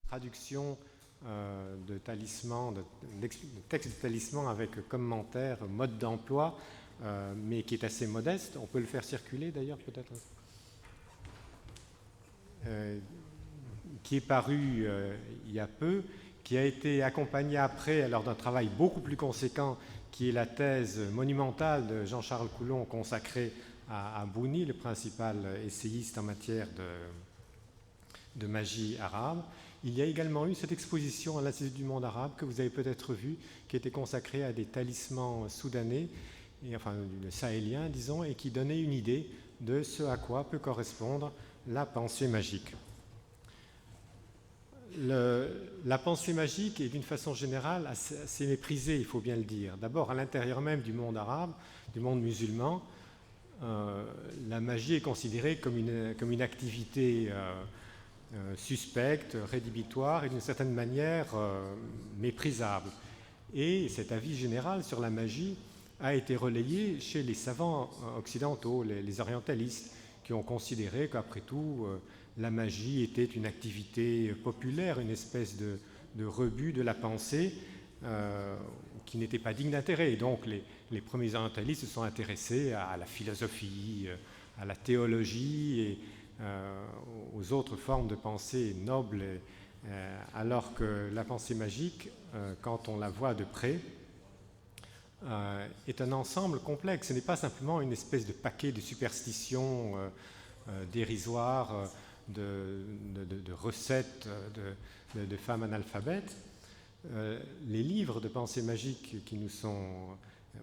traduction de talisman, de texte de talisman avec commentaire, mode d'emploi, mais qui est assez modeste. On peut le faire circuler d'ailleurs peut-être. Qui est paru il y a peu, qui a été accompagné après alors d'un travail beaucoup plus conséquent, qui est la thèse monumentale de Jean-Charles Coulon consacrée à Bouni, le principal essayiste en matière de magie arabe. Il y a également eu cette exposition à l'Institut du monde arabe que vous avez peut-être vue, qui était consacrée à des talismans soudanais, enfin sahéliens disons, et qui donnait une idée de ce à quoi peut correspondre la pensée magique. La pensée magique est d'une façon générale assez méprisée, il faut bien le dire. D'abord, à l'intérieur même du monde arabe, du monde musulman, la magie est considérée comme une activité suspecte, rédhibitoire et d'une certaine manière méprisable. Et cet avis général sur la magie a été relayé chez les savants occidentaux, les orientalistes, qui ont considéré qu'après tout, la magie était une activité populaire, une espèce de rebut de la pensée qui n'était pas digne d'intérêt. Et donc les premiers orientalistes se sont intéressés à la philosophie, à la théologie et aux autres formes de pensée nobles, alors que la pensée magique, quand on la voit de près, est un ensemble complexe. Ce n'est pas simplement une espèce de paquet de superstitions dérisoires, de recettes de femmes analphabètes. Les livres de pensée magique qui nous sont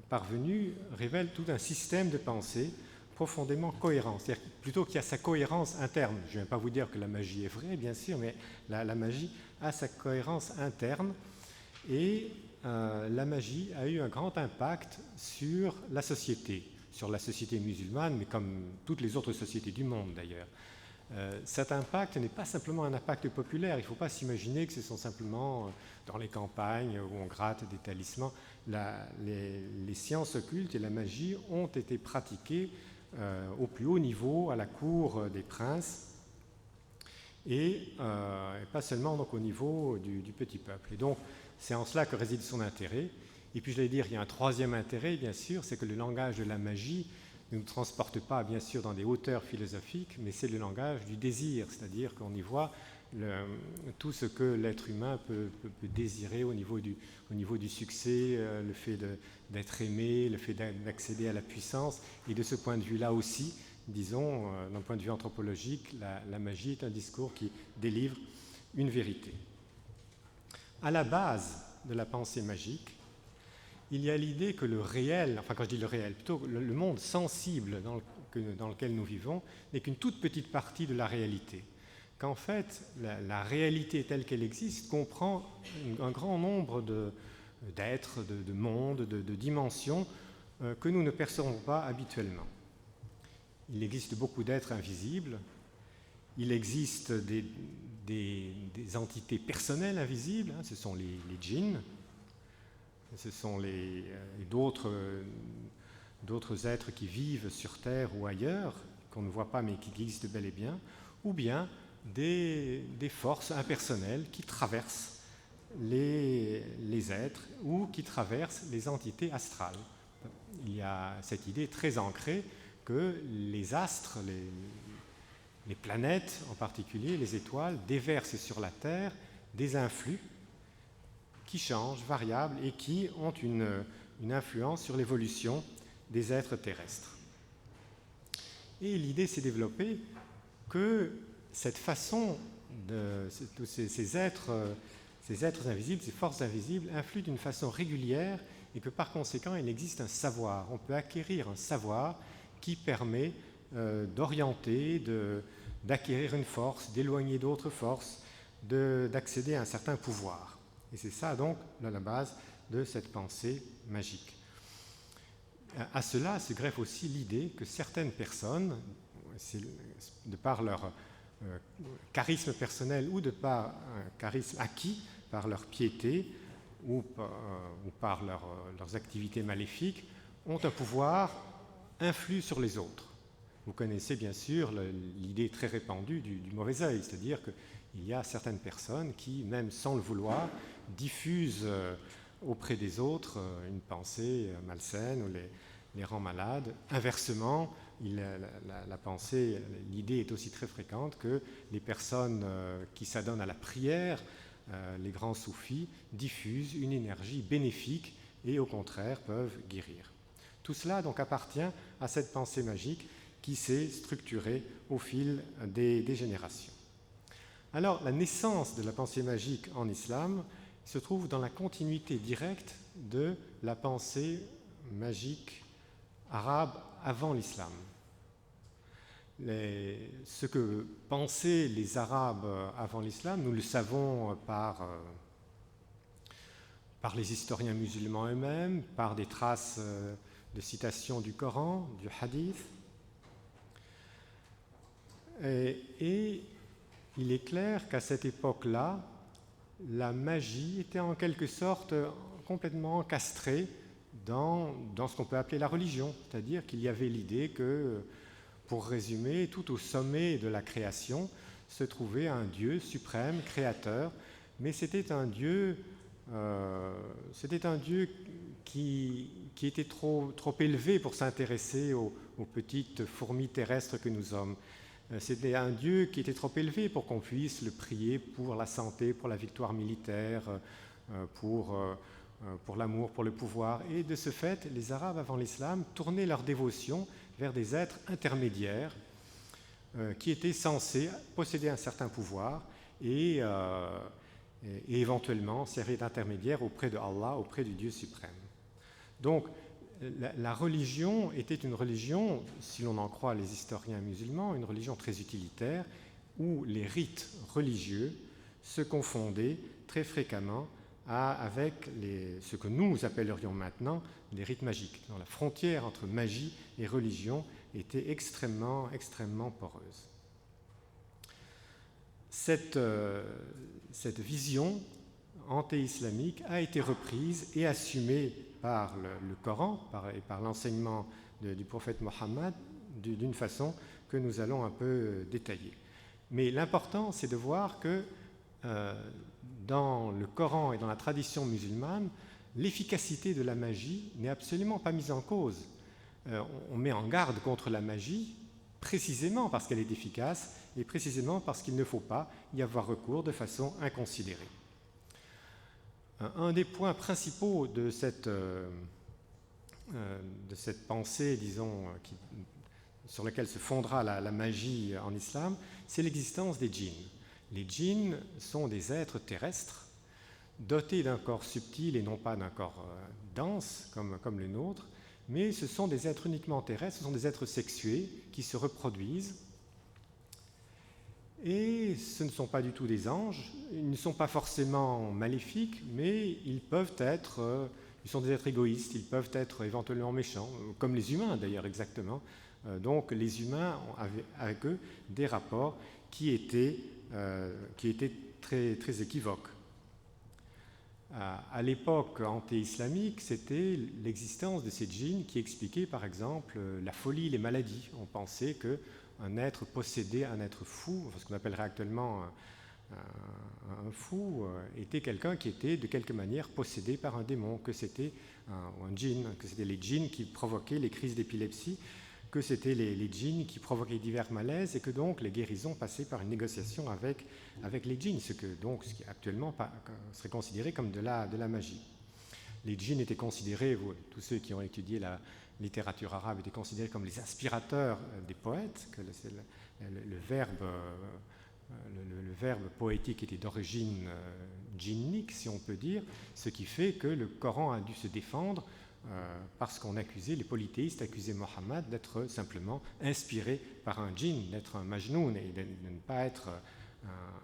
parvenus révèlent tout un système de pensée profondément cohérent. C'est-à-dire plutôt qu'il y a sa cohérence interne. Je ne vais pas vous dire que la magie est vraie, bien sûr, mais la magie a sa cohérence interne. Et la magie a eu un grand impact sur la société musulmane, mais comme toutes les autres sociétés du monde d'ailleurs. Cet impact n'est pas simplement un impact populaire. Il ne faut pas s'imaginer que ce sont simplement dans les campagnes où on gratte des talismans. Les sciences occultes et la magie ont été pratiquées au plus haut niveau, à la cour des princes, et pas seulement donc, au niveau du petit peuple. Et donc, c'est en cela que réside son intérêt. Et puis, je vais dire, il y a un troisième intérêt, bien sûr, c'est que le langage de la magie ne nous transporte pas, bien sûr, dans des hauteurs philosophiques, mais c'est le langage du désir, c'est-à-dire qu'on y voit tout ce que l'être humain peut désirer au niveau du succès, le fait d'être aimé, le fait d'accéder à la puissance. Et de ce point de vue-là aussi, disons, d'un point de vue anthropologique, la magie est un discours qui délivre une vérité. À la base de la pensée magique, il y a l'idée que le réel, enfin quand je dis le réel, plutôt le monde sensible dans lequel nous vivons, n'est qu'une toute petite partie de la réalité. Qu'en fait, la réalité telle qu'elle existe comprend un grand nombre d'êtres, de mondes, de dimensions que nous ne percevons pas habituellement. Il existe beaucoup d'êtres invisibles, il existe des entités personnelles invisibles, hein, ce sont les djinns, ce sont d'autres êtres qui vivent sur Terre ou ailleurs, qu'on ne voit pas mais qui existent bel et bien, ou bien des forces impersonnelles qui traversent les êtres ou qui traversent les entités astrales. Il y a cette idée très ancrée que les astres, les planètes en particulier, les étoiles, déversent sur la Terre des influx qui changent, variables, et qui ont une influence sur l'évolution des êtres terrestres. Et l'idée s'est développée que cette façon tous ces êtres invisibles, ces forces invisibles, influent d'une façon régulière et que par conséquent, il existe un savoir. On peut acquérir un savoir qui permet d'orienter, d'acquérir une force, d'éloigner d'autres forces, d'accéder à un certain pouvoir. Et c'est ça donc la base de cette pensée magique. À cela se greffe aussi l'idée que certaines personnes, de par leur charisme personnel ou de par un charisme acquis par leur piété ou par leurs activités maléfiques, ont un pouvoir, influent sur les autres. Vous connaissez bien sûr l'idée très répandue du mauvais œil, c'est-à-dire il y a certaines personnes qui, même sans le vouloir, diffusent auprès des autres une pensée malsaine ou les rend malades. Inversement, la pensée, l'idée est aussi très fréquente que les personnes qui s'adonnent à la prière, les grands soufis, diffusent une énergie bénéfique et au contraire peuvent guérir. Tout cela donc appartient à cette pensée magique qui s'est structurée au fil des générations. Alors la naissance de la pensée magique en islam se trouve dans la continuité directe de la pensée magique arabe avant l'islam. Ce que pensaient les Arabes avant l'islam, nous le savons par les historiens musulmans eux-mêmes, par des traces de citations du Coran, du Hadith. Et il est clair qu'à cette époque-là, la magie était en quelque sorte complètement encastrée dans ce qu'on peut appeler la religion, c'est-à-dire qu'il y avait l'idée que, pour résumer, tout au sommet de la création se trouvait un Dieu suprême, créateur, mais c'était un Dieu qui était trop élevé pour s'intéresser aux petites fourmis terrestres que nous sommes. C'était un Dieu qui était trop élevé pour qu'on puisse le prier pour la santé, pour la victoire militaire, pour l'amour, pour le pouvoir. Et de ce fait, les Arabes avant l'islam tournaient leur dévotion vers des êtres intermédiaires qui étaient censés posséder un certain pouvoir et éventuellement servir d'intermédiaire auprès de Allah, auprès du Dieu suprême. Donc, la religion était une religion, si l'on en croit les historiens musulmans, une religion très utilitaire où les rites religieux se confondaient très fréquemment avec ce que nous appellerions maintenant les rites magiques. Donc, la frontière entre magie et religion était extrêmement, extrêmement poreuse. Cette vision anté-islamique a été reprise et assumée par le Coran et par l'enseignement du prophète Mohammed d'une façon que nous allons un peu détailler. Mais l'important, c'est de voir que dans le Coran et dans la tradition musulmane, l'efficacité de la magie n'est absolument pas mise en cause. On met en garde contre la magie précisément parce qu'elle est efficace et précisément parce qu'il ne faut pas y avoir recours de façon inconsidérée. Un des points principaux de cette pensée, disons, sur laquelle se fondera la magie en islam, c'est l'existence des djinns. Les djinns sont des êtres terrestres, dotés d'un corps subtil et non pas d'un corps dense comme le nôtre, mais ce sont des êtres uniquement terrestres, ce sont des êtres sexués qui se reproduisent. Et ce ne sont pas du tout des anges, ils ne sont pas forcément maléfiques, mais ils sont des êtres égoïstes, ils peuvent être éventuellement méchants, comme les humains d'ailleurs exactement. Donc les humains ont avec eux des rapports qui étaient très, très équivoques. À l'époque anté-islamique, c'était l'existence de ces djinns qui expliquait par exemple la folie, les maladies. On pensait qu'un être possédé, un être fou, ce qu'on appellerait actuellement un fou, était quelqu'un qui était de quelque manière possédé par un démon, que c'était un djinn, que c'était les djinns qui provoquaient les crises d'épilepsie, que c'était les djinns qui provoquaient divers malaises et que donc les guérisons passaient par une négociation avec les djinns, ce qui actuellement serait considéré comme de la magie. Les djinns étaient considérés, tous ceux qui ont étudié la littérature arabe étaient considérés comme les inspirateurs des poètes, que le verbe poétique était d'origine djinnique, si on peut dire, ce qui fait que le Coran a dû se défendre parce qu'on accusait, les polythéistes accusaient Mohammed d'être simplement inspiré par un djinn, d'être un majnoun et de ne pas être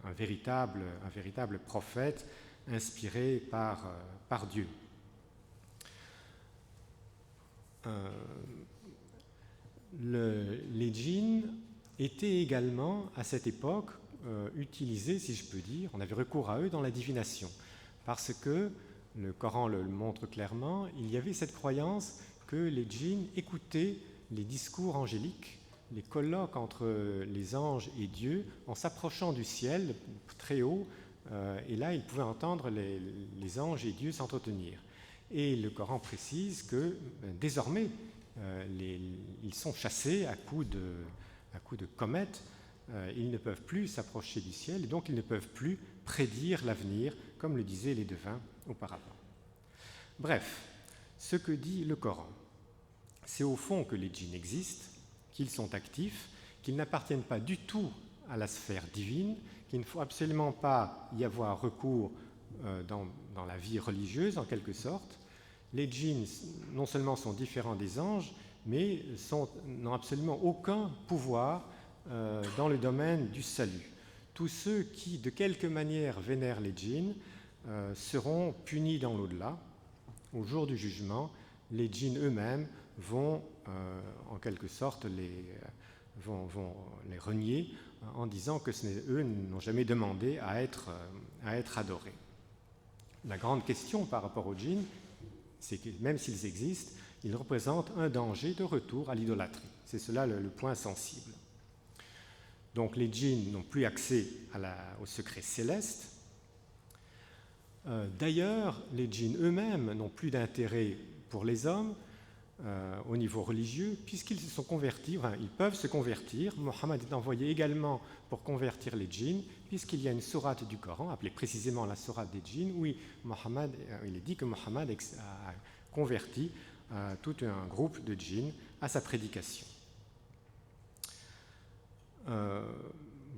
un véritable prophète inspiré par Dieu. Les djinns étaient également à cette époque utilisés, si je peux dire, on avait recours à eux dans la divination, parce que le Coran le montre clairement, il y avait cette croyance que les djinns écoutaient les discours angéliques les colloques entre les anges et Dieu en s'approchant du ciel très haut, et là ils pouvaient entendre les anges et Dieu s'entretenir. Et le Coran précise que désormais ils sont chassés à coups de comètes, ils ne peuvent plus s'approcher du ciel et donc ils ne peuvent plus prédire l'avenir comme le disaient les devins auparavant. Bref, ce que dit le Coran, c'est au fond que les djinns existent, qu'ils sont actifs, qu'ils n'appartiennent pas du tout à la sphère divine, qu'il ne faut absolument pas y avoir recours dans la vie religieuse en quelque sorte. Les djinns non seulement sont différents des anges, mais n'ont absolument aucun pouvoir dans le domaine du salut. Tous ceux qui, de quelque manière, vénèrent les djinns seront punis dans l'au-delà. Au jour du jugement, les djinns eux-mêmes vont, en quelque sorte, vont les renier en disant que eux n'ont jamais demandé à être adorés. La grande question par rapport aux djinns, c'est que même s'ils existent, ils représentent un danger de retour à l'idolâtrie. C'est cela le point sensible. Donc les djinns n'ont plus accès au secret céleste. D'ailleurs, les djinns eux-mêmes n'ont plus d'intérêt pour les hommes au niveau religieux, puisqu'ils se sont convertis, ils peuvent se convertir. Mohammed est envoyé également pour convertir les djinns, puisqu'il y a une sourate du Coran, appelée précisément la sourate des djinns, où il est dit que Mohammed a converti tout un groupe de djinns à sa prédication.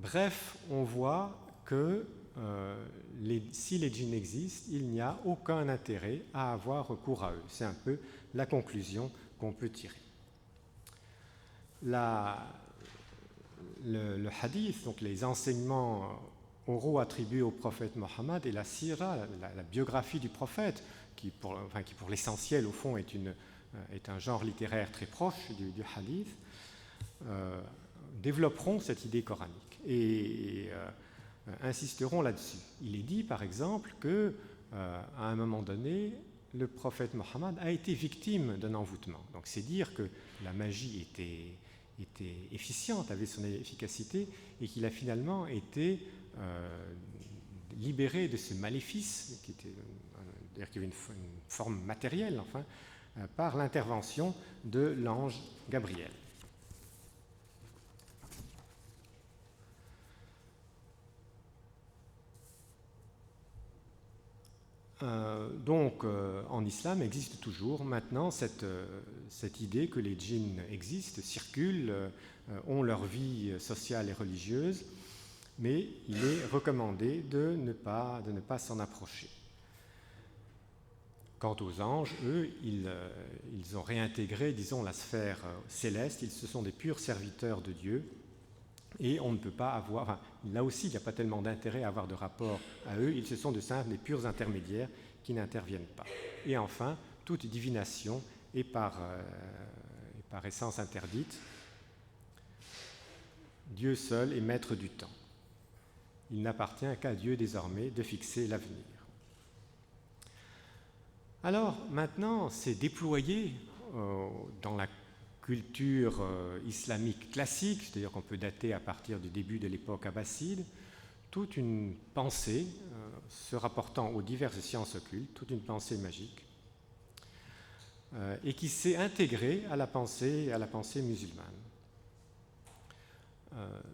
Bref, on voit que si les djinns existent, il n'y a aucun intérêt à avoir recours à eux. C'est un peu la conclusion qu'on peut tirer. Le hadith, donc les enseignements oraux attribués au prophète Mohammed, et la sira, la biographie du prophète, qui pour l'essentiel, au fond, est un genre littéraire très proche du hadith, développeront cette idée coranique et insisteront là-dessus. Il est dit, par exemple, qu'à un moment donné, le prophète Mohammed a été victime d'un envoûtement. Donc c'est dire que la magie était efficiente, avait son efficacité, et qu'il a finalement été libéré de ce maléfice, qui avait une forme matérielle, enfin, par l'intervention de l'ange Gabriel. Donc, en islam existe toujours maintenant cette idée que les djinns existent, circulent, ont leur vie sociale et religieuse, mais il est recommandé de ne pas s'en approcher. Quant aux anges, eux, ils ont réintégré, disons, la sphère céleste. Ce sont des purs serviteurs de Dieu. Et on ne peut pas avoir, là aussi, il n'y a pas tellement d'intérêt à avoir de rapport à eux. Ils sont des purs intermédiaires qui n'interviennent pas. Et enfin, toute divination est par essence interdite. Dieu seul est maître du temps. Il n'appartient qu'à Dieu désormais de fixer l'avenir. Alors maintenant, c'est déployé dans la culture islamique classique, c'est-à-dire qu'on peut dater à partir du début de l'époque abbasside, toute une pensée se rapportant aux diverses sciences occultes, toute une pensée magique, et qui s'est intégrée à la pensée musulmane.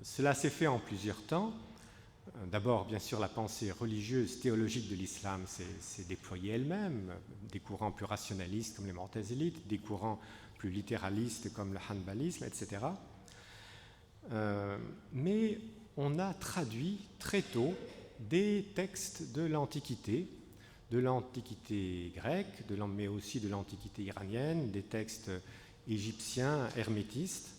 Cela s'est fait en plusieurs temps. D'abord, bien sûr, la pensée religieuse, théologique de l'islam s'est déployée elle-même, des courants plus rationalistes comme les Mu'tazilites, des courants plus littéralistes comme le hanbalisme, etc. Mais on a traduit très tôt des textes de l'Antiquité grecque, mais aussi de l'Antiquité iranienne, des textes égyptiens, hermétistes.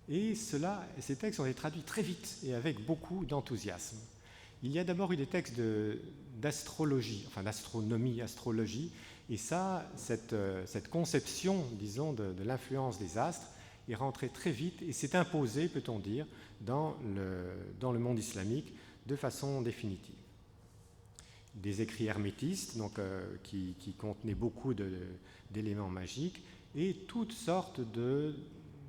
Et ces textes ont été traduits très vite et avec beaucoup d'enthousiasme. Il y a d'abord eu des textes d'astrologie, enfin d'astronomie, astrologie, et cette conception, disons, de l'influence des astres est rentrée très vite et s'est imposée, peut-on dire, dans le monde islamique de façon définitive. Des écrits hermétistes, donc, qui contenaient beaucoup d'éléments magiques, et toutes sortes de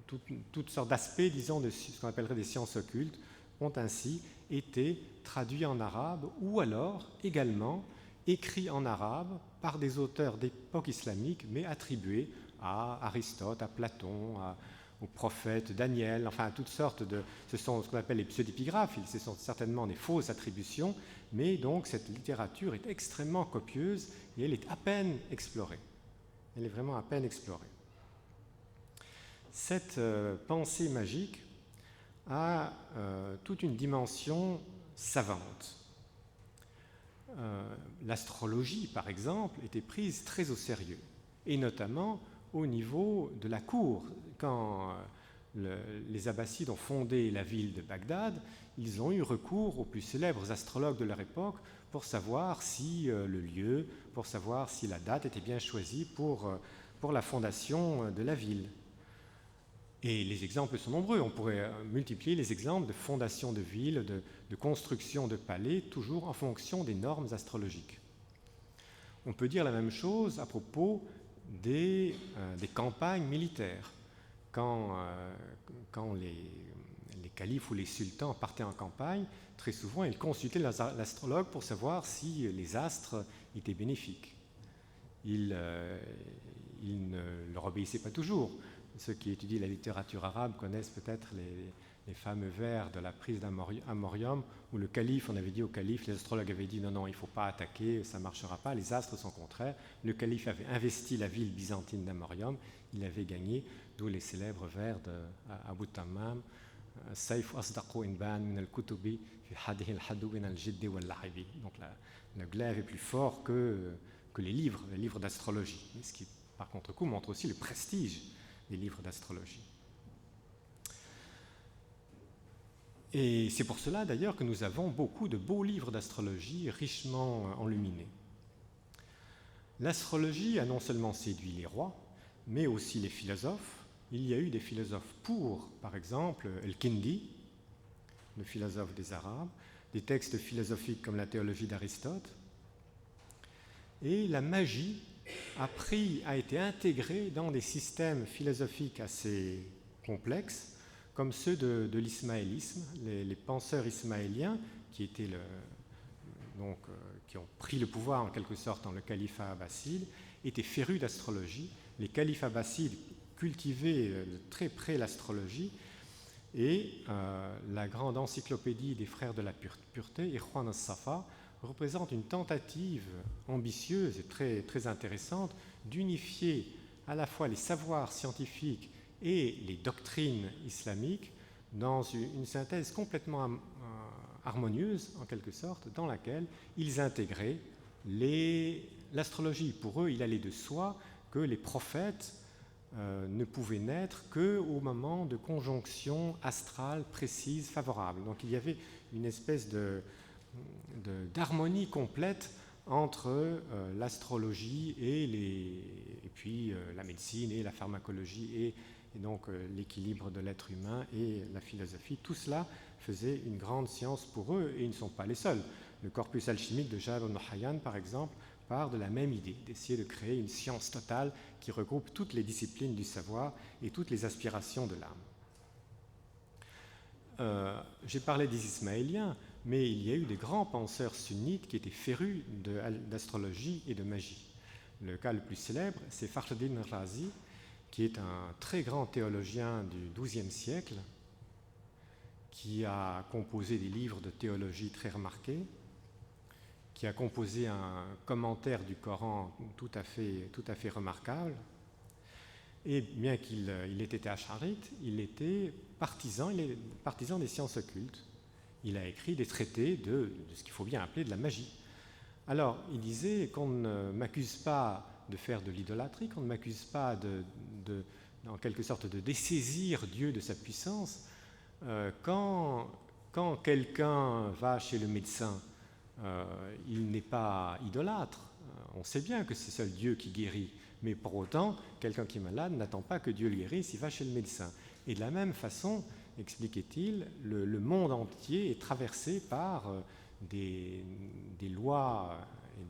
toutes sortes d'aspects, disons, de ce qu'on appellerait des sciences occultes, ont ainsi été traduits en arabe ou alors également écrits en arabe par des auteurs d'époque islamique, mais attribués à Aristote, à Platon, au prophète Daniel, enfin à toutes sortes de... Ce sont ce qu'on appelle les pseudépigraphes, ce sont certainement des fausses attributions, mais donc cette littérature est extrêmement copieuse et elle est à peine explorée. Elle est vraiment à peine explorée. Cette pensée magique a toute une dimension savante. L'astrologie, par exemple, était prise très au sérieux, et notamment au niveau de la cour. Quand les Abbassides ont fondé la ville de Bagdad, ils ont eu recours aux plus célèbres astrologues de leur époque pour savoir si le lieu, pour savoir si la date était bien choisie pour la fondation de la ville. Et les exemples sont nombreux. On pourrait multiplier les exemples de fondations de villes, de construction de palais, toujours en fonction des normes astrologiques. On peut dire la même chose à propos des campagnes militaires. Quand les califes ou les sultans partaient en campagne, très souvent ils consultaient l'astrologue pour savoir si les astres étaient bénéfiques. Ils ne leur obéissaient pas toujours. Ceux qui étudient la littérature arabe connaissent peut-être les fameux vers de la prise d'Amorium, où le calife, on avait dit au calife, les astrologues avaient dit non, il ne faut pas attaquer, ça ne marchera pas, les astres sont contraires. Le calife avait investi la ville byzantine d'Amorium, il avait gagné, d'où les célèbres vers d'Abu Tammam, Saif asdaqu inban min al-kutubi fi hadihi al-hadu min al-jiddi wal-la'ibi. Donc le glaive est plus fort que les livres d'astrologie, ce qui par contre-coup montre aussi le prestige des livres d'astrologie. Et c'est pour cela d'ailleurs que nous avons beaucoup de beaux livres d'astrologie richement enluminés. L'astrologie a non seulement séduit les rois, mais aussi les philosophes. Il y a eu des philosophes pour, par exemple, El-Kindi, le philosophe des Arabes, des textes philosophiques comme la théologie d'Aristote. Et la magie a été intégrée dans des systèmes philosophiques assez complexes, comme ceux de l'ismaélisme, les penseurs ismaéliens qui ont pris le pouvoir en quelque sorte dans le califat abbasside, étaient férus d'astrologie. Les califes abbassides cultivaient de très près l'astrologie, et la grande encyclopédie des frères de la pureté, Ikhwan as-Safa, représente une tentative ambitieuse et très, très intéressante d'unifier à la fois les savoirs scientifiques et les doctrines islamiques dans une synthèse complètement harmonieuse, en quelque sorte, dans laquelle ils intégraient l'astrologie. Pour eux, il allait de soi que les prophètes ne pouvaient naître qu'au moment de conjonctions astrales précises, favorables. Donc il y avait une espèce d'harmonie complète entre l'astrologie et puis la médecine et la pharmacologie et donc l'équilibre de l'être humain et la philosophie. Tout cela faisait une grande science pour eux, et ils ne sont pas les seuls. Le corpus alchimique de Jabir ibn Hayyan, par exemple, part de la même idée, d'essayer de créer une science totale qui regroupe toutes les disciplines du savoir et toutes les aspirations de l'âme. J'ai parlé des Ismaéliens, mais il y a eu des grands penseurs sunnites qui étaient férus d'astrologie et de magie. Le cas le plus célèbre, c'est Fakhreddin Razi, qui est un très grand théologien du XIIe siècle, qui a composé des livres de théologie très remarqués, qui a composé un commentaire du Coran tout à fait remarquable. Et bien qu'il ait été acharite, il était partisan des sciences occultes. Il a écrit des traités de ce qu'il faut bien appeler de la magie. Alors, il disait qu'on ne m'accuse pas de faire de l'idolâtrie, qu'on ne m'accuse pas en quelque sorte de dessaisir Dieu de sa puissance. Quand quelqu'un va chez le médecin, il n'est pas idolâtre. On sait bien que c'est seul Dieu qui guérit, mais pour autant, quelqu'un qui est malade n'attend pas que Dieu le guérisse, il va chez le médecin. Et de la même façon, expliquait-il, le monde entier est traversé par des lois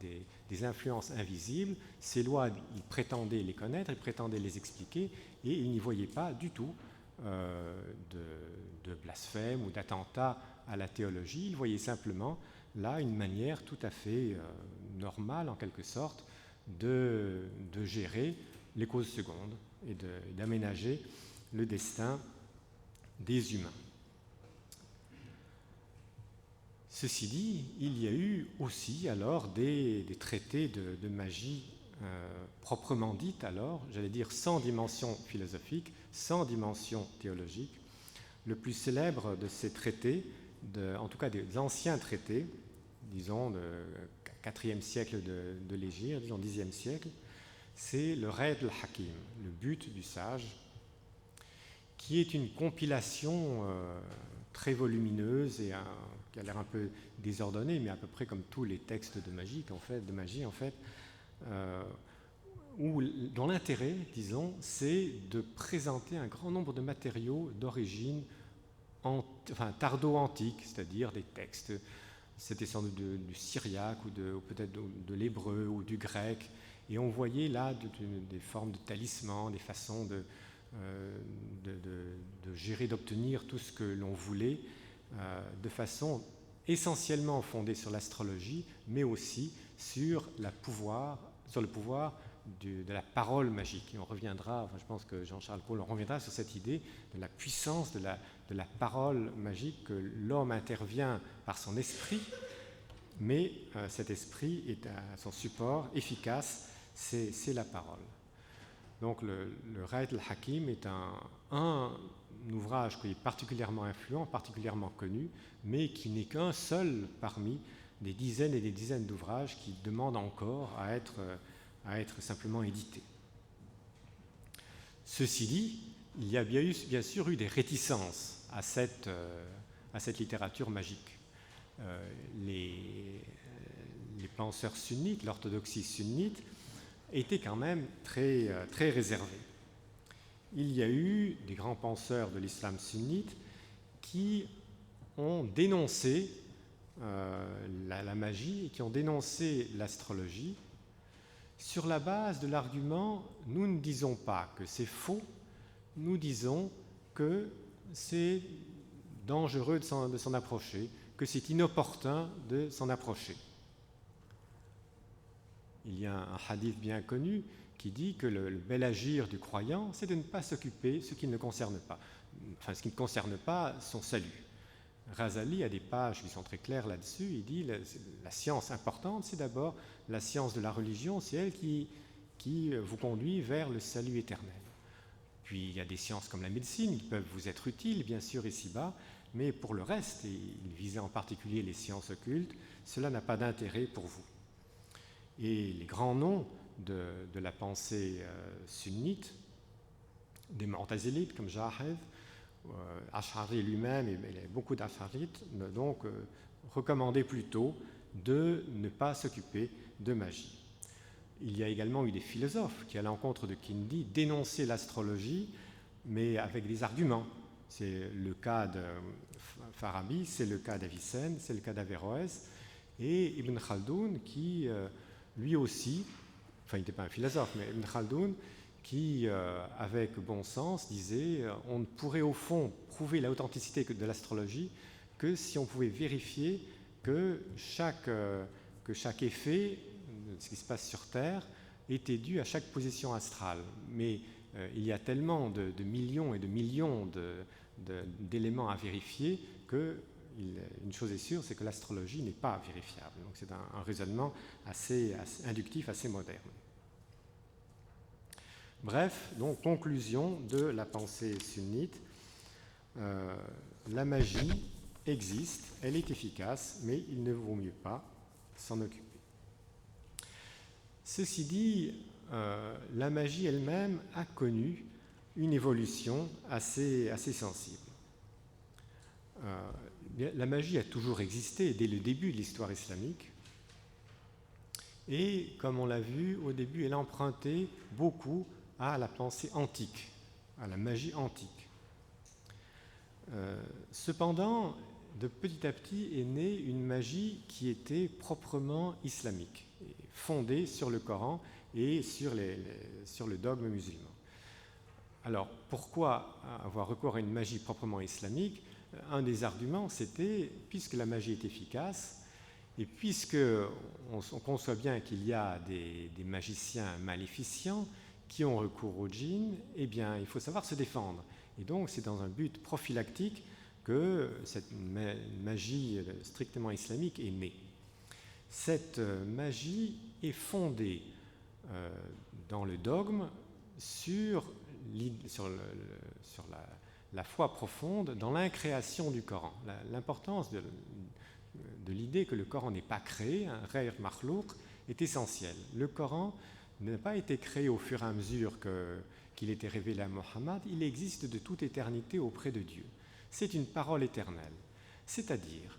et des influences invisibles. Ces lois, il prétendait les connaître, il prétendait les expliquer, et il n'y voyait pas du tout de blasphème ou d'attentat à la théologie. Il voyait simplement là une manière tout à fait normale, en quelque sorte, de gérer les causes secondes et d'aménager le destin des humains. Ceci dit, il y a eu aussi alors des traités de magie proprement dite, alors, j'allais dire sans dimension philosophique, sans dimension théologique. Le plus célèbre de ces traités, en tout cas des anciens traités, disons du IVe siècle de l'Hégire, disons Xe siècle, c'est le Raid al-Hakim, le but du sage, qui est une compilation très volumineuse et qui a l'air un peu désordonnée, mais à peu près comme tous les textes de magie en fait, dont l'intérêt, disons, c'est de présenter un grand nombre de matériaux d'origine tardo-antique, c'est-à-dire des textes, c'était sans doute du syriaque ou peut-être de l'hébreu ou du grec, et on voyait là des formes de talismans, des façons de gérer, d'obtenir tout ce que l'on voulait, de façon essentiellement fondée sur l'astrologie, mais aussi sur le pouvoir de la parole magique. Et on reviendra, je pense que Jean-Charles Paul, on reviendra sur cette idée de la puissance de la parole magique, que l'homme intervient par son esprit, mais cet esprit est à son support efficace, c'est la parole. Donc le Raid al-Hakim est un ouvrage qui est particulièrement influent, particulièrement connu, mais qui n'est qu'un seul parmi des dizaines et des dizaines d'ouvrages qui demandent encore à être simplement édités. Ceci dit, il y a bien sûr eu des réticences à cette littérature magique. Les penseurs sunnites, l'orthodoxie sunnite, était quand même très, très réservé. Il y a eu des grands penseurs de l'islam sunnite qui ont dénoncé la magie et qui ont dénoncé l'astrologie sur la base de l'argument « nous ne disons pas que c'est faux, nous disons que c'est dangereux de s'en approcher, que c'est inopportun de s'en approcher ». Il y a un hadith bien connu qui dit que le bel agir du croyant, c'est de ne pas s'occuper de ce qui ne concerne pas, ce qui ne concerne pas son salut. Razali a des pages qui sont très claires là-dessus. Il dit la science importante, c'est d'abord la science de la religion, c'est elle qui vous conduit vers le salut éternel. Puis il y a des sciences comme la médecine qui peuvent vous être utiles, bien sûr, ici-bas, mais pour le reste, et il visait en particulier les sciences occultes, cela n'a pas d'intérêt pour vous. Et les grands noms de la pensée sunnite, des Mu'tazilites comme Jahed, Ash'ari lui-même, et beaucoup d'Ash'arites, donc recommandaient plutôt de ne pas s'occuper de magie. Il y a également eu des philosophes qui, à l'encontre de Kindi, dénonçaient l'astrologie, mais avec des arguments. C'est le cas de Farabi, c'est le cas d'Avicenne, c'est le cas d'Averroès, et Ibn Khaldoun qui, lui aussi, il n'était pas un philosophe, mais Ibn Khaldoun, qui, avec bon sens, disait on ne pourrait au fond prouver l'authenticité de l'astrologie que si on pouvait vérifier que chaque effet de ce qui se passe sur Terre était dû à chaque position astrale. Mais il y a tellement de millions et de millions d'éléments à vérifier qu'une chose est sûre, c'est que l'astrologie n'est pas vérifiable. Donc c'est un raisonnement assez inductif, assez moderne. Bref, donc conclusion de la pensée sunnite, la magie existe, elle est efficace, mais il ne vaut mieux pas s'en occuper. Ceci dit, la magie elle-même a connu une évolution assez sensible. La magie a toujours existé dès le début de l'histoire islamique, et comme on l'a vu au début, elle a emprunté beaucoup à la pensée antique, à la magie antique. Cependant, de petit à petit est née une magie qui était proprement islamique, fondée sur le Coran et sur le dogme musulman. Alors, pourquoi avoir recours à une magie proprement islamique? Un des arguments, c'était, puisque la magie est efficace, et puisque on conçoit bien qu'il y a des magiciens maléficients qui ont recours au djinn, eh bien, il faut savoir se défendre. Et donc, c'est dans un but prophylactique que cette magie strictement islamique est née. Cette magie est fondée dans le dogme sur la foi profonde dans l'incréation du Coran. L'importance de l'idée que le Coran n'est pas créé, un ghayr makhlouk, est essentielle. Le Coran n'a pas été créé au fur et à mesure qu'il était révélé à Mohammed, il existe de toute éternité auprès de Dieu. C'est une parole éternelle. C'est-à-dire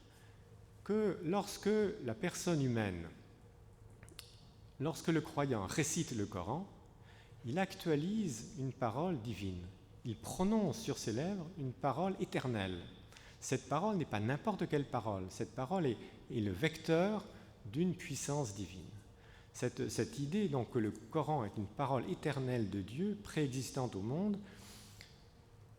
que lorsque la personne humaine, lorsque le croyant récite le Coran, il actualise une parole divine. Il prononce sur ses lèvres une parole éternelle. Cette parole n'est pas n'importe quelle parole. Cette parole est le vecteur d'une puissance divine. Cette idée donc que le Coran est une parole éternelle de Dieu, préexistante au monde,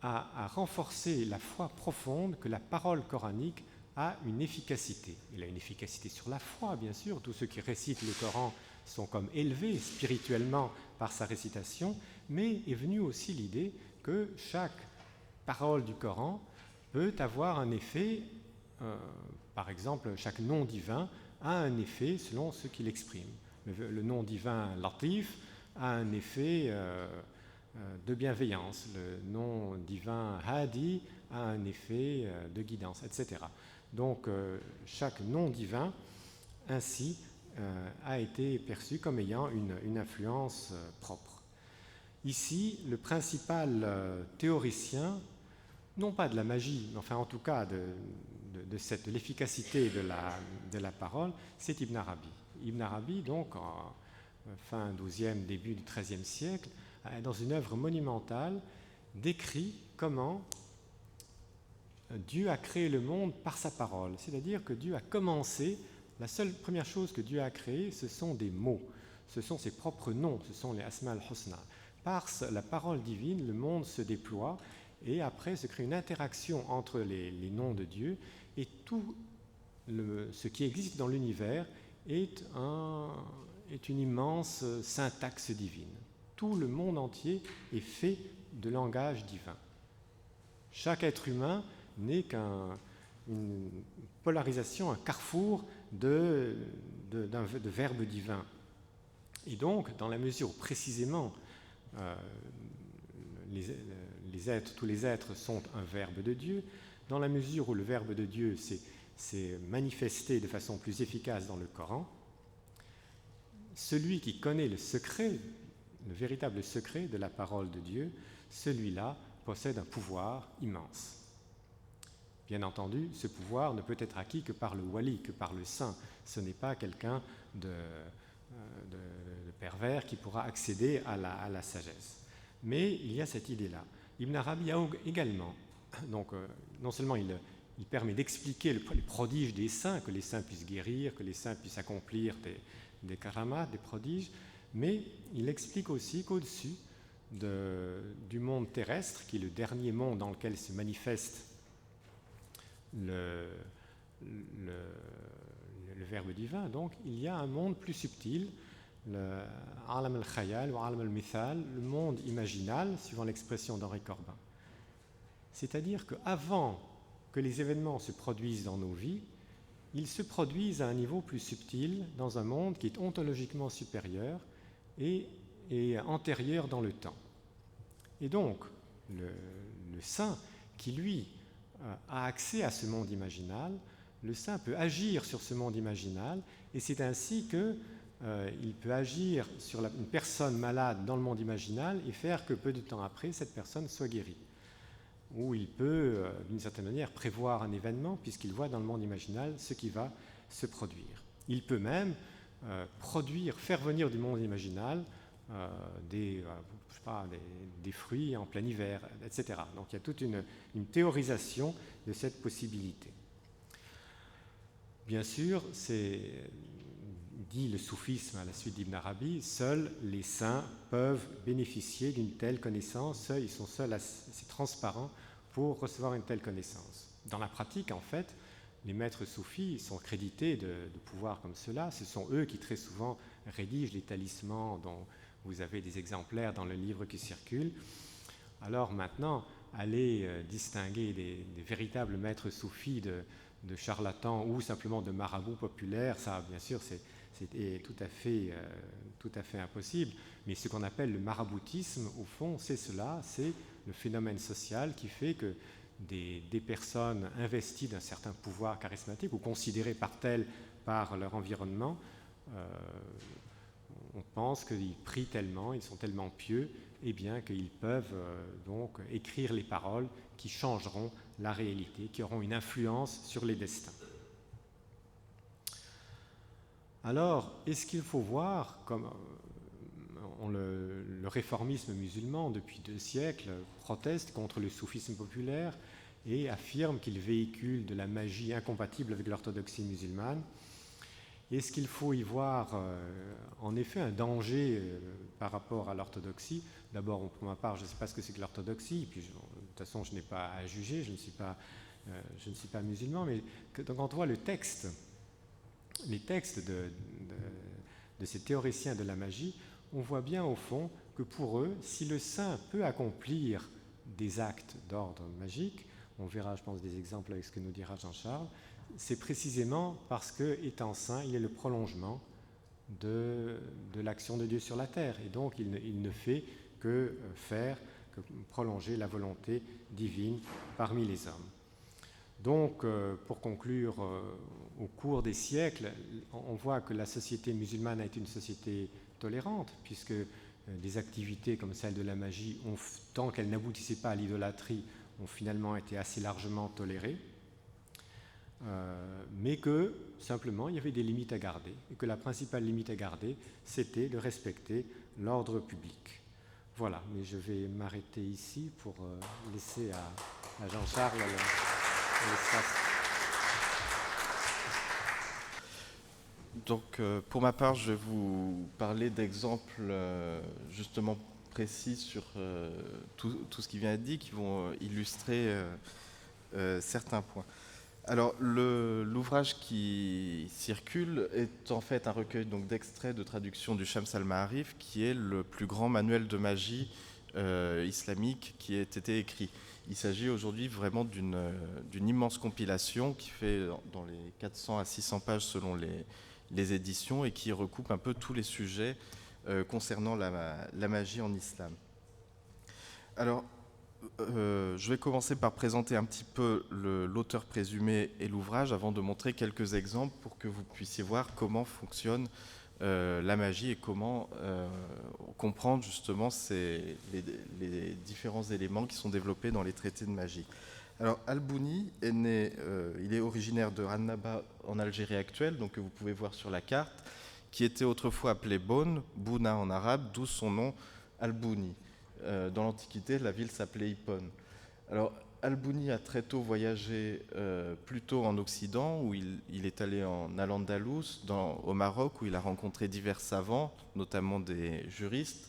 a renforcé la foi profonde que la parole coranique a une efficacité. Il a une efficacité sur la foi, bien sûr. Tous ceux qui récitent le Coran sont comme élevés spirituellement par sa récitation, mais est venue aussi l'idée que chaque parole du Coran peut avoir un effet, par exemple, chaque nom divin a un effet selon ce qu'il exprime. Le nom divin Latif a un effet de bienveillance, le nom divin Hadi a un effet de guidance, etc. Donc chaque nom divin ainsi a été perçu comme ayant une influence propre. Ici, le principal théoricien, non pas de la magie, mais enfin en tout cas de l'efficacité de la parole, c'est Ibn Arabi. Ibn Arabi, donc, en fin XIIe, début du XIIIe siècle, dans une œuvre monumentale, décrit comment Dieu a créé le monde par sa parole. C'est-à-dire que Dieu a commencé, la seule première chose que Dieu a créée, ce sont des mots, ce sont ses propres noms, ce sont les Asma al-Husna. Par la parole divine, le monde se déploie et après se crée une interaction entre les noms de Dieu et tout ce qui existe dans l'univers est une immense syntaxe divine. Tout le monde entier est fait de langage divin. Chaque être humain n'est qu'une polarisation, un carrefour de verbes divins. Et donc, dans la mesure où précisément tous les êtres sont un verbe de Dieu, dans la mesure où le verbe de Dieu s'est manifesté de façon plus efficace dans le Coran, celui qui connaît le secret, le véritable secret de la parole de Dieu, celui-là possède un pouvoir immense. Bien entendu, ce pouvoir ne peut être acquis que par le wali, que par le saint. Ce n'est pas quelqu'un de pervers qui pourra accéder à la sagesse. Mais il y a cette idée-là. Ibn Arabi a également, donc non seulement il permet d'expliquer les prodiges des saints, que les saints puissent guérir, que les saints puissent accomplir des karamat, des prodiges, mais il explique aussi qu'au-dessus du monde terrestre, qui est le dernier monde dans lequel se manifeste le verbe divin, donc il y a un monde plus subtil, le alam al-khayal ou alam al-mithal, le monde imaginal, suivant l'expression d'Henri Corbin. C'est-à-dire qu'avant que les événements se produisent dans nos vies, ils se produisent à un niveau plus subtil, dans un monde qui est ontologiquement supérieur et antérieur dans le temps. Et donc, le saint qui, lui, a accès à ce monde imaginal, le saint peut agir sur ce monde imaginal, et c'est ainsi qu'il peut agir sur une personne malade dans le monde imaginal et faire que peu de temps après, cette personne soit guérie. Ou il peut, d'une certaine manière, prévoir un événement, puisqu'il voit dans le monde imaginal ce qui va se produire. Il peut même faire venir du monde imaginal des fruits en plein hiver, etc. Donc il y a toute une théorisation de cette possibilité. Bien sûr, c'est dit le soufisme à la suite d'Ibn Arabi, seuls les saints peuvent bénéficier d'une telle connaissance, ils sont seuls assez transparents pour recevoir une telle connaissance. Dans la pratique, en fait, les maîtres soufis sont crédités de pouvoir comme cela. Ce sont eux qui très souvent rédigent les talismans dont vous avez des exemplaires dans le livre qui circule. Alors maintenant, aller distinguer des véritables maîtres soufis de charlatans ou simplement de marabouts populaires, ça bien sûr c'est tout à fait impossible. Mais ce qu'on appelle le maraboutisme, au fond, c'est cela, c'est le phénomène social qui fait que des personnes investies d'un certain pouvoir charismatique ou considérées par tel par leur environnement, on pense qu'ils prient tellement, ils sont tellement pieux, eh bien qu'ils peuvent donc écrire les paroles qui changeront la réalité, qui auront une influence sur les destins. Alors, est-ce qu'il faut voir comme le réformisme musulman, depuis 2 siècles, proteste contre le soufisme populaire et affirme qu'il véhicule de la magie incompatible avec l'orthodoxie musulmane? Est-ce qu'il faut y voir en effet un danger par rapport à l'orthodoxie? D'abord, pour ma part, je ne sais pas ce que c'est que l'orthodoxie, puis de toute façon, je n'ai pas à juger, je ne suis pas musulman, mais quand on voit les textes de ces théoriciens de la magie, on voit bien au fond que pour eux, si le saint peut accomplir des actes d'ordre magique, on verra, je pense, des exemples avec ce que nous dira Jean-Charles, c'est précisément parce que, étant saint, il est le prolongement de l'action de Dieu sur la terre. Et donc, il ne fait que prolonger la volonté divine parmi les hommes. Donc, pour conclure, au cours des siècles, on voit que la société musulmane a été une société tolérante, puisque des activités comme celle de la magie, tant qu'elles n'aboutissaient pas à l'idolâtrie, ont finalement été assez largement tolérées. Mais que, simplement, il y avait des limites à garder, et que la principale limite à garder, c'était de respecter l'ordre public. Voilà, mais je vais m'arrêter ici pour laisser à Jean-Charles l'espace. Donc, pour ma part, je vais vous parler d'exemples justement précis sur tout ce qui vient d'être dit, qui vont illustrer certains points. Alors, l'ouvrage qui circule est en fait un recueil d'extraits de traduction du Shams al-Ma'arif, qui est le plus grand manuel de magie islamique qui ait été écrit. Il s'agit aujourd'hui vraiment d'une immense compilation qui fait dans les 400 à 600 pages selon les éditions et qui recoupe un peu tous les sujets concernant la magie en islam. Alors, je vais commencer par présenter un petit peu l'auteur présumé et l'ouvrage avant de montrer quelques exemples pour que vous puissiez voir comment fonctionne la magie et comment comprendre justement les différents éléments qui sont développés dans les traités de magie. Alors, Al-Bouni est né, il est originaire de Annaba en Algérie actuelle, donc que vous pouvez voir sur la carte, qui était autrefois appelée Beaune, Bouna en arabe, d'où son nom Al-Bouni. Dans l'Antiquité, la ville s'appelait Hippone. Alors, Al-Bouni a très tôt voyagé plutôt en Occident, où il est allé en Al-Andalus, au Maroc, où il a rencontré divers savants, notamment des juristes.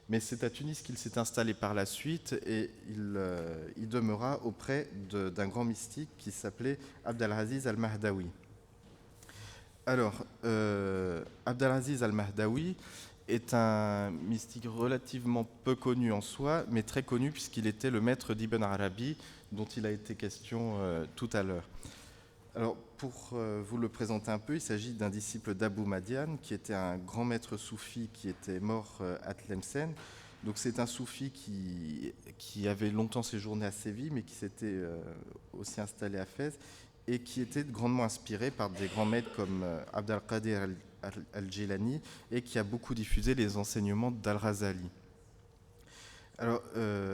Mais c'est à Tunis qu'il s'est installé par la suite et il demeura auprès d'un grand mystique qui s'appelait Abdelaziz al-Mahdawi. Alors, Abdelaziz al-Mahdawi est un mystique relativement peu connu en soi, mais très connu puisqu'il était le maître d'Ibn Arabi, dont il a été question tout à l'heure. Alors, pour vous le présenter un peu, il s'agit d'un disciple d'Abou Madian, qui était un grand maître soufi qui était mort à Tlemcen. Donc, c'est un soufi qui avait longtemps séjourné à Séville, mais qui s'était aussi installé à Fès, et qui était grandement inspiré par des grands maîtres comme Abd al-Qadir al-Jilani, et qui a beaucoup diffusé les enseignements d'Al-Razali. Alors,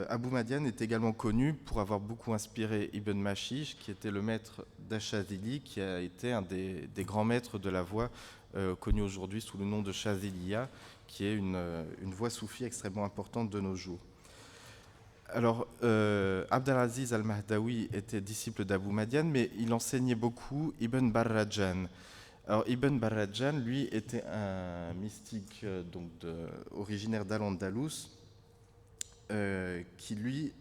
Abou Madian est également connu pour avoir beaucoup inspiré Ibn Mashish, qui était le maître d'Ash-Shazili, qui a été un des grands maîtres de la voix, connu aujourd'hui sous le nom de Shaziliya, qui est une voix soufie extrêmement importante de nos jours. Alors, Abdelaziz al-Mahdawi était disciple d'Abou Madian, mais il enseignait beaucoup Ibn Barrajan. Alors Ibn Barrajan, lui, était un mystique originaire d'Al-Andalus, qui lui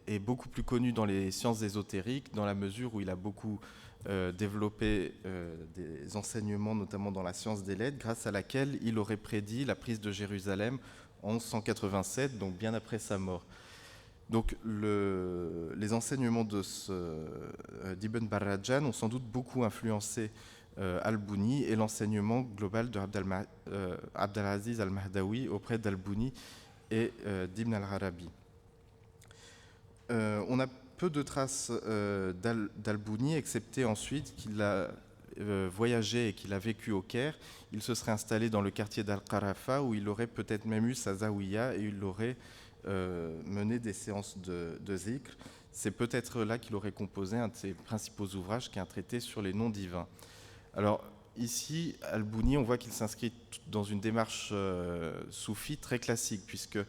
est beaucoup plus connu dans les sciences ésotériques, dans la mesure où il a beaucoup développé des enseignements, notamment dans la science des lettres, grâce à laquelle il aurait prédit la prise de Jérusalem en 1187, donc bien après sa mort. Donc les enseignements d'Ibn Barrajan ont sans doute beaucoup influencé Al-Bouni et l'enseignement global de Abdelaziz al-Mahdawi auprès d'Al-Bouni et d'Ibn al-Arabi. On a peu de traces d'Al-Bouni, excepté ensuite qu'il a voyagé et qu'il a vécu au Caire. Il se serait installé dans le quartier d'Al-Qarafa, où il aurait peut-être même eu sa zawiya et il aurait mené des séances de zikr. C'est peut-être là qu'il aurait composé un de ses principaux ouvrages, qui est un traité sur les noms divins. Alors ici, Al-Bouni, on voit qu'il s'inscrit dans une démarche soufie très classique, puisque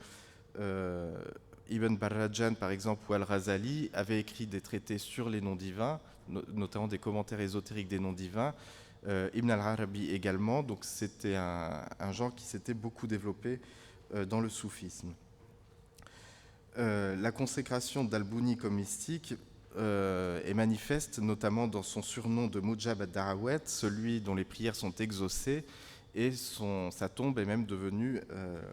Ibn Barrajan, par exemple, ou Al-Razali avaient écrit des traités sur les noms divins, notamment des commentaires ésotériques des noms divins. Ibn al-Arabi également, donc c'était un genre qui s'était beaucoup développé dans le soufisme. La consécration d'Al-Bouni comme mystique est manifeste notamment dans son surnom de Mujab ad-Da'awat, celui dont les prières sont exaucées, et sa tombe est même devenue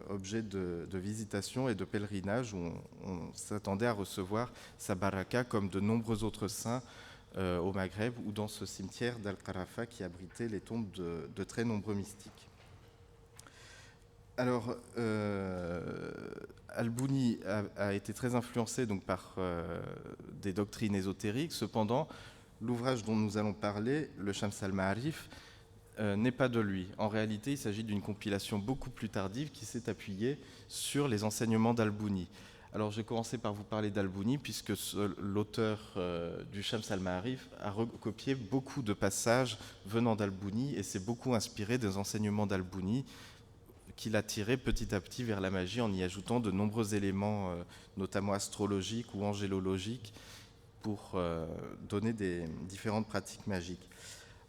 objet de visitation et de pèlerinage, où on s'attendait à recevoir sa baraka comme de nombreux autres saints au Maghreb ou dans ce cimetière d'Al-Qarafa qui abritait les tombes de très nombreux mystiques. Alors, Al-Bouni a été très influencé donc, par des doctrines ésotériques. Cependant, l'ouvrage dont nous allons parler, le Shams al-Ma'arif, n'est pas de lui. En réalité, il s'agit d'une compilation beaucoup plus tardive qui s'est appuyée sur les enseignements d'Al-Bouni. Alors, je vais commencer par vous parler d'Al-Bouni, puisque l'auteur du Shams al-Ma'arif a recopié beaucoup de passages venant d'Al-Bouni et s'est beaucoup inspiré des enseignements d'Al-Bouni, qu'il a tiré petit à petit vers la magie en y ajoutant de nombreux éléments, notamment astrologiques ou angélologiques, pour donner des différentes pratiques magiques.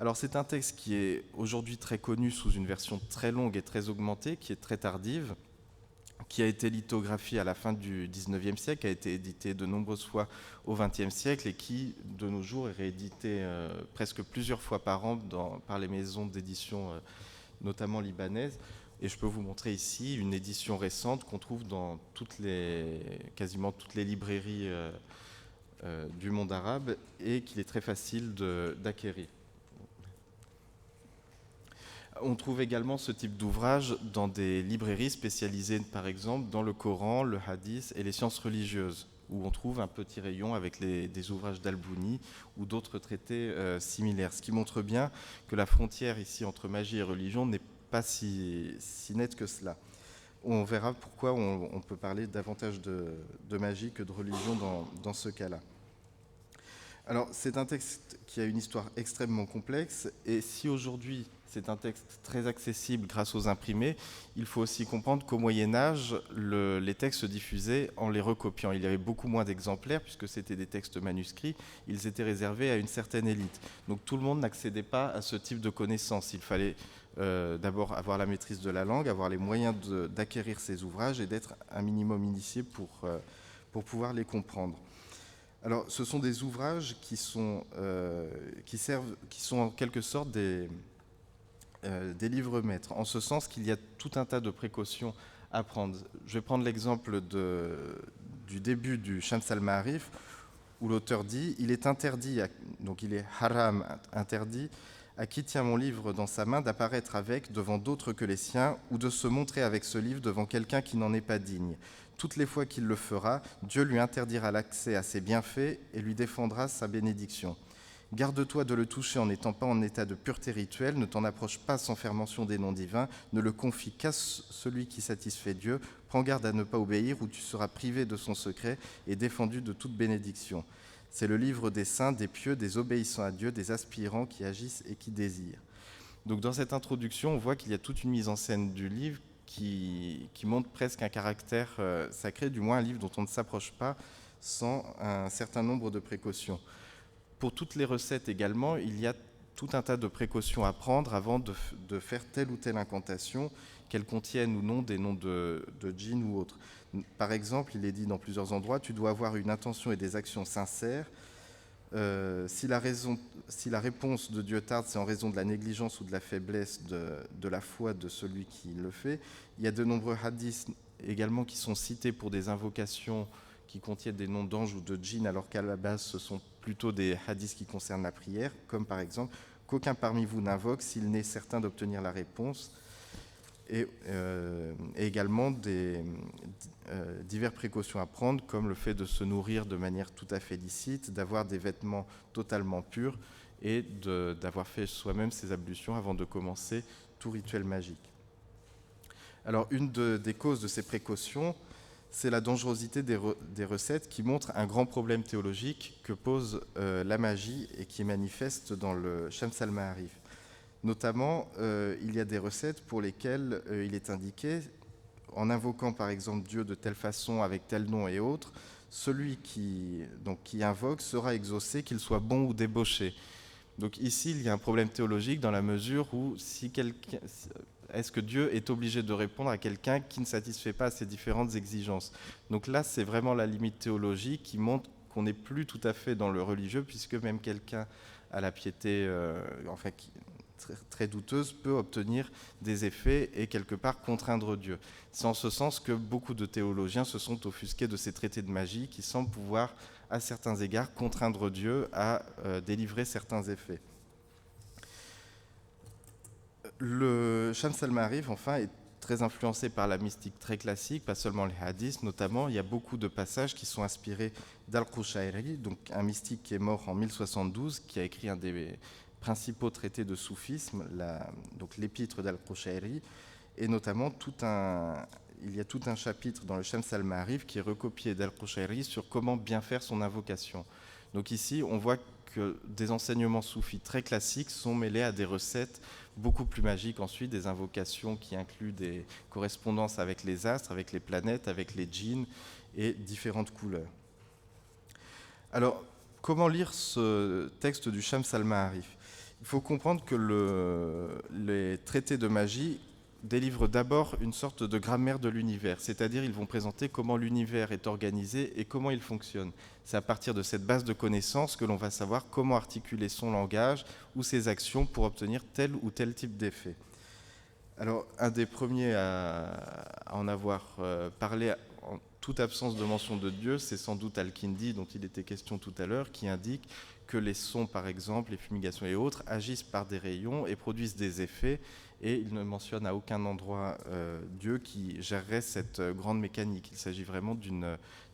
Alors c'est un texte qui est aujourd'hui très connu sous une version très longue et très augmentée, qui est très tardive, qui a été lithographiée à la fin du XIXe siècle, qui a été édité de nombreuses fois au XXe siècle et qui, de nos jours, est réédité presque plusieurs fois par an par les maisons d'édition, notamment libanaises. Et je peux vous montrer ici une édition récente qu'on trouve dans quasiment toutes les librairies du monde arabe et qu'il est très facile d'acquérir. On trouve également ce type d'ouvrage dans des librairies spécialisées, par exemple, dans le Coran, le Hadith et les sciences religieuses, où on trouve un petit rayon avec des ouvrages d'Al-Bouni ou d'autres traités similaires. Ce qui montre bien que la frontière ici entre magie et religion n'est pas si nette que cela. On verra pourquoi on peut parler davantage de magie que de religion dans ce cas-là. Alors, c'est un texte qui a une histoire extrêmement complexe, et si aujourd'hui c'est un texte très accessible grâce aux imprimés, il faut aussi comprendre qu'au Moyen-Âge, les textes se diffusaient en les recopiant. Il y avait beaucoup moins d'exemplaires, puisque c'était des textes manuscrits, ils étaient réservés à une certaine élite. Donc tout le monde n'accédait pas à ce type de connaissances. Il fallait d'abord avoir la maîtrise de la langue, avoir les moyens d'acquérir ces ouvrages et d'être un minimum initié pour pouvoir les comprendre. Alors, ce sont des ouvrages qui sont en quelque sorte des livres maîtres, en ce sens qu'il y a tout un tas de précautions à prendre. Je vais prendre l'exemple du début du Shams al-Ma'arif, où l'auteur dit « Il est interdit, donc il est haram, interdit, à qui tient mon livre dans sa main d'apparaître avec devant d'autres que les siens, ou de se montrer avec ce livre devant quelqu'un qui n'en est pas digne. Toutes les fois qu'il le fera, Dieu lui interdira l'accès à ses bienfaits et lui défendra sa bénédiction. Garde-toi de le toucher en n'étant pas en état de pureté rituelle, ne t'en approche pas sans faire mention des noms divins, ne le confie qu'à celui qui satisfait Dieu, prends garde à ne pas obéir ou tu seras privé de son secret et défendu de toute bénédiction. C'est le livre des saints, des pieux, des obéissants à Dieu, des aspirants qui agissent et qui désirent. » Donc dans cette introduction, on voit qu'il y a toute une mise en scène du livre qui montre presque un caractère sacré, du moins un livre dont on ne s'approche pas sans un certain nombre de précautions. Pour toutes les recettes également, il y a tout un tas de précautions à prendre avant de faire telle ou telle incantation, qu'elle contienne ou non des noms de djinns ou autres. Par exemple, il est dit dans plusieurs endroits, tu dois avoir une intention et des actions sincères. Si la réponse de Dieu tarde, c'est en raison de la négligence ou de la faiblesse de la foi de celui qui le fait. Il y a de nombreux hadiths également qui sont cités pour des invocations qui contiennent des noms d'anges ou de djinns, alors qu'à la base, ce sont plutôt des hadiths qui concernent la prière, comme par exemple « Qu'aucun parmi vous n'invoque s'il n'est certain d'obtenir la réponse ». Et également diverses précautions à prendre, comme le fait de se nourrir de manière tout à fait licite, d'avoir des vêtements totalement purs et d'avoir fait soi-même ses ablutions avant de commencer tout rituel magique. Alors, une des causes de ces précautions, c'est la dangerosité des recettes qui montre un grand problème théologique que pose la magie et qui est manifeste dans le Shams al-Ma'arif. Notamment, il y a des recettes pour lesquelles il est indiqué, en invoquant par exemple Dieu de telle façon, avec tel nom et autres, celui qui invoque sera exaucé, qu'il soit bon ou débauché. Donc ici, il y a un problème théologique dans la mesure où est-ce que Dieu est obligé de répondre à quelqu'un qui ne satisfait pas à ces différentes exigences? Donc là, c'est vraiment la limite théologique qui montre qu'on n'est plus tout à fait dans le religieux, puisque même quelqu'un à la piété, très douteuse, peut obtenir des effets et quelque part contraindre Dieu. C'est en ce sens que beaucoup de théologiens se sont offusqués de ces traités de magie qui semblent pouvoir, à certains égards, contraindre Dieu à délivrer certains effets. Le Shams al-Ma'arif, enfin, est très influencé par la mystique très classique, pas seulement les hadiths, notamment. Il y a beaucoup de passages qui sont inspirés d'Al-Qushayri, donc un mystique qui est mort en 1072, qui a écrit un des principaux traités de soufisme, donc l'épître d'Al-Qushayri, et notamment il y a tout un chapitre dans le Shams al-Ma'arif qui est recopié d'Al-Qushayri sur comment bien faire son invocation. Donc ici, on voit que des enseignements soufis très classiques sont mêlés à des recettes beaucoup plus magiques ensuite, des invocations qui incluent des correspondances avec les astres, avec les planètes, avec les djinns et différentes couleurs. Alors, comment lire ce texte du Shams al-Ma'arif ? Il faut comprendre que les traités de magie délivrent d'abord une sorte de grammaire de l'univers, c'est-à-dire ils vont présenter comment l'univers est organisé et comment il fonctionne. C'est à partir de cette base de connaissances que l'on va savoir comment articuler son langage ou ses actions pour obtenir tel ou tel type d'effet. Alors, un des premiers à en avoir parlé en toute absence de mention de Dieu, c'est sans doute Al-Kindi, dont il était question tout à l'heure, qui indique que les sons, par exemple, les fumigations et autres, agissent par des rayons et produisent des effets, et il ne mentionne à aucun endroit Dieu qui gérerait cette grande mécanique. Il s'agit vraiment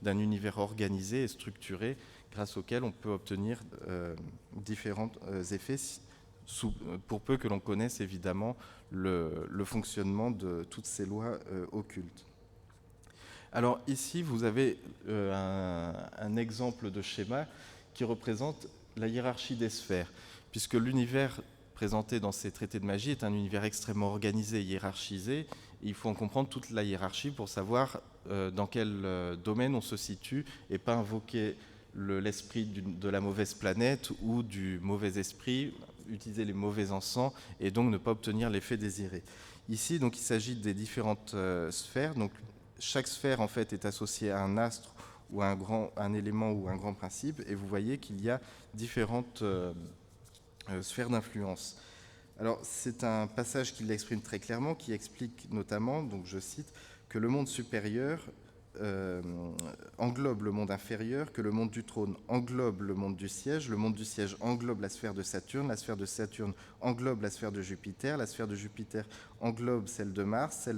d'un univers organisé et structuré grâce auquel on peut obtenir différents effets, pour peu que l'on connaisse évidemment le fonctionnement de toutes ces lois occultes. Alors ici, vous avez un exemple de schéma qui représente la hiérarchie des sphères, puisque l'univers présenté dans ces traités de magie est un univers extrêmement organisé, hiérarchisé. Il faut en comprendre toute la hiérarchie pour savoir dans quel domaine on se situe et pas invoquer l'esprit de la mauvaise planète ou du mauvais esprit, utiliser les mauvais encens et donc ne pas obtenir l'effet désiré. Ici, donc, il s'agit des différentes sphères. Donc, chaque sphère en fait est associée à un astre ou à un élément ou un grand principe, et vous voyez qu'il y a différentes sphères d'influence. Alors, c'est un passage qui l'exprime très clairement, qui explique notamment, donc je cite, que le monde supérieur englobe le monde inférieur, que le monde du trône englobe le monde du siège englobe la sphère de Saturne englobe la sphère de Jupiter englobe celle de Mars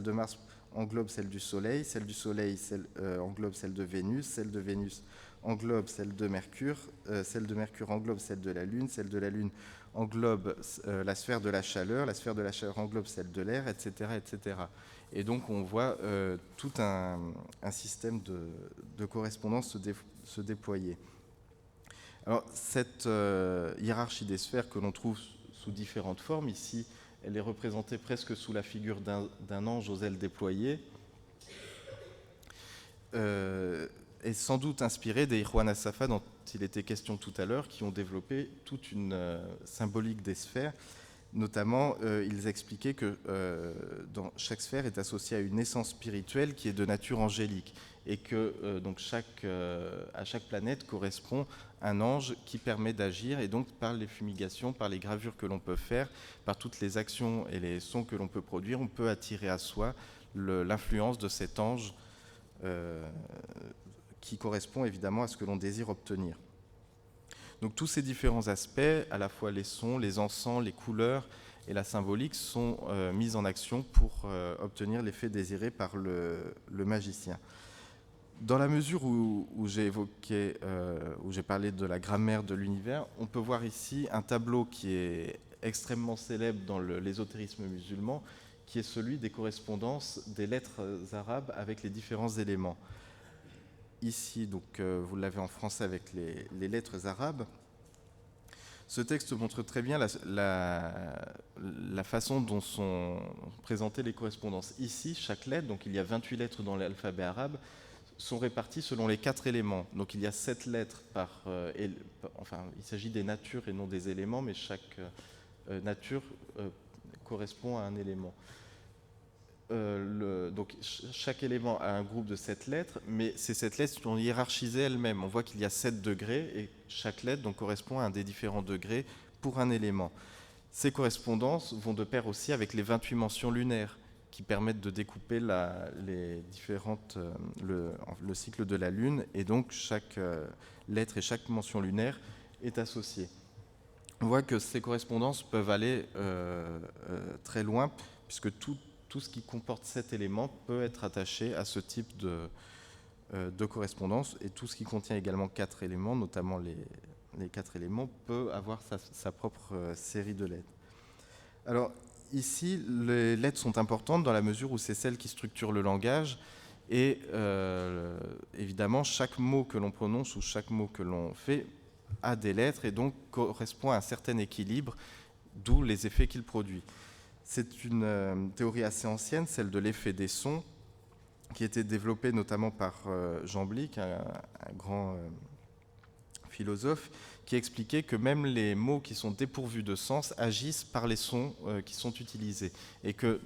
englobe celle du Soleil englobe celle de Vénus englobe celle de Mercure englobe celle de la Lune englobe la sphère de la chaleur englobe celle de l'air, etc., etc. Et donc on voit tout un système de correspondance se déployer. Alors cette hiérarchie des sphères que l'on trouve sous différentes formes, ici elle est représentée presque sous la figure d'un ange aux ailes déployées, est sans doute inspirée des Ikhwan as-Safa il était question tout à l'heure, qui ont développé toute une symbolique des sphères. Notamment, ils expliquaient que dans chaque sphère est associée à une essence spirituelle qui est de nature angélique, et que donc à chaque planète correspond un ange qui permet d'agir, et donc par les fumigations, par les gravures que l'on peut faire, par toutes les actions et les sons que l'on peut produire, on peut attirer à soi l'influence de cet ange qui correspond évidemment à ce que l'on désire obtenir. Donc tous ces différents aspects, à la fois les sons, les encens, les couleurs et la symbolique, sont mis en action pour obtenir l'effet désiré par le magicien. Dans la mesure où j'ai parlé de la grammaire de l'univers, on peut voir ici un tableau qui est extrêmement célèbre dans l'ésotérisme musulman, qui est celui des correspondances des lettres arabes avec les différents éléments. Ici, donc, vous l'avez en français avec les lettres arabes. Ce texte montre très bien la façon dont sont présentées les correspondances. Ici, chaque lettre, donc il y a 28 lettres dans l'alphabet arabe, sont réparties selon les 4 éléments. Donc il y a 7 lettres enfin, il s'agit des natures et non des éléments, mais chaque nature correspond à un élément. Donc chaque élément a un groupe de 7 lettres, mais ces 7 lettres sont hiérarchisées elles-mêmes. On voit qu'il y a 7 degrés et chaque lettre donc, correspond à un des différents degrés pour un élément. Ces correspondances vont de pair aussi avec les 28 mentions lunaires qui permettent de découper le cycle de la Lune, et donc chaque lettre et chaque mention lunaire est associée. On voit que ces correspondances peuvent aller très loin, puisque tout ce qui comporte 7 éléments peut être attaché à ce type de correspondance, et tout ce qui contient également 4 éléments, notamment les 4 éléments, peut avoir sa propre série de lettres. Alors ici, les lettres sont importantes dans la mesure où c'est celles qui structurent le langage, et évidemment chaque mot que l'on prononce ou chaque mot que l'on fait a des lettres et donc correspond à un certain équilibre, d'où les effets qu'il produit. C'est une théorie assez ancienne, celle de l'effet des sons, qui a été développée notamment par Jean Blic, un grand philosophe, qui expliquait que même les mots qui sont dépourvus de sens agissent par les sons qui sont utilisés, et que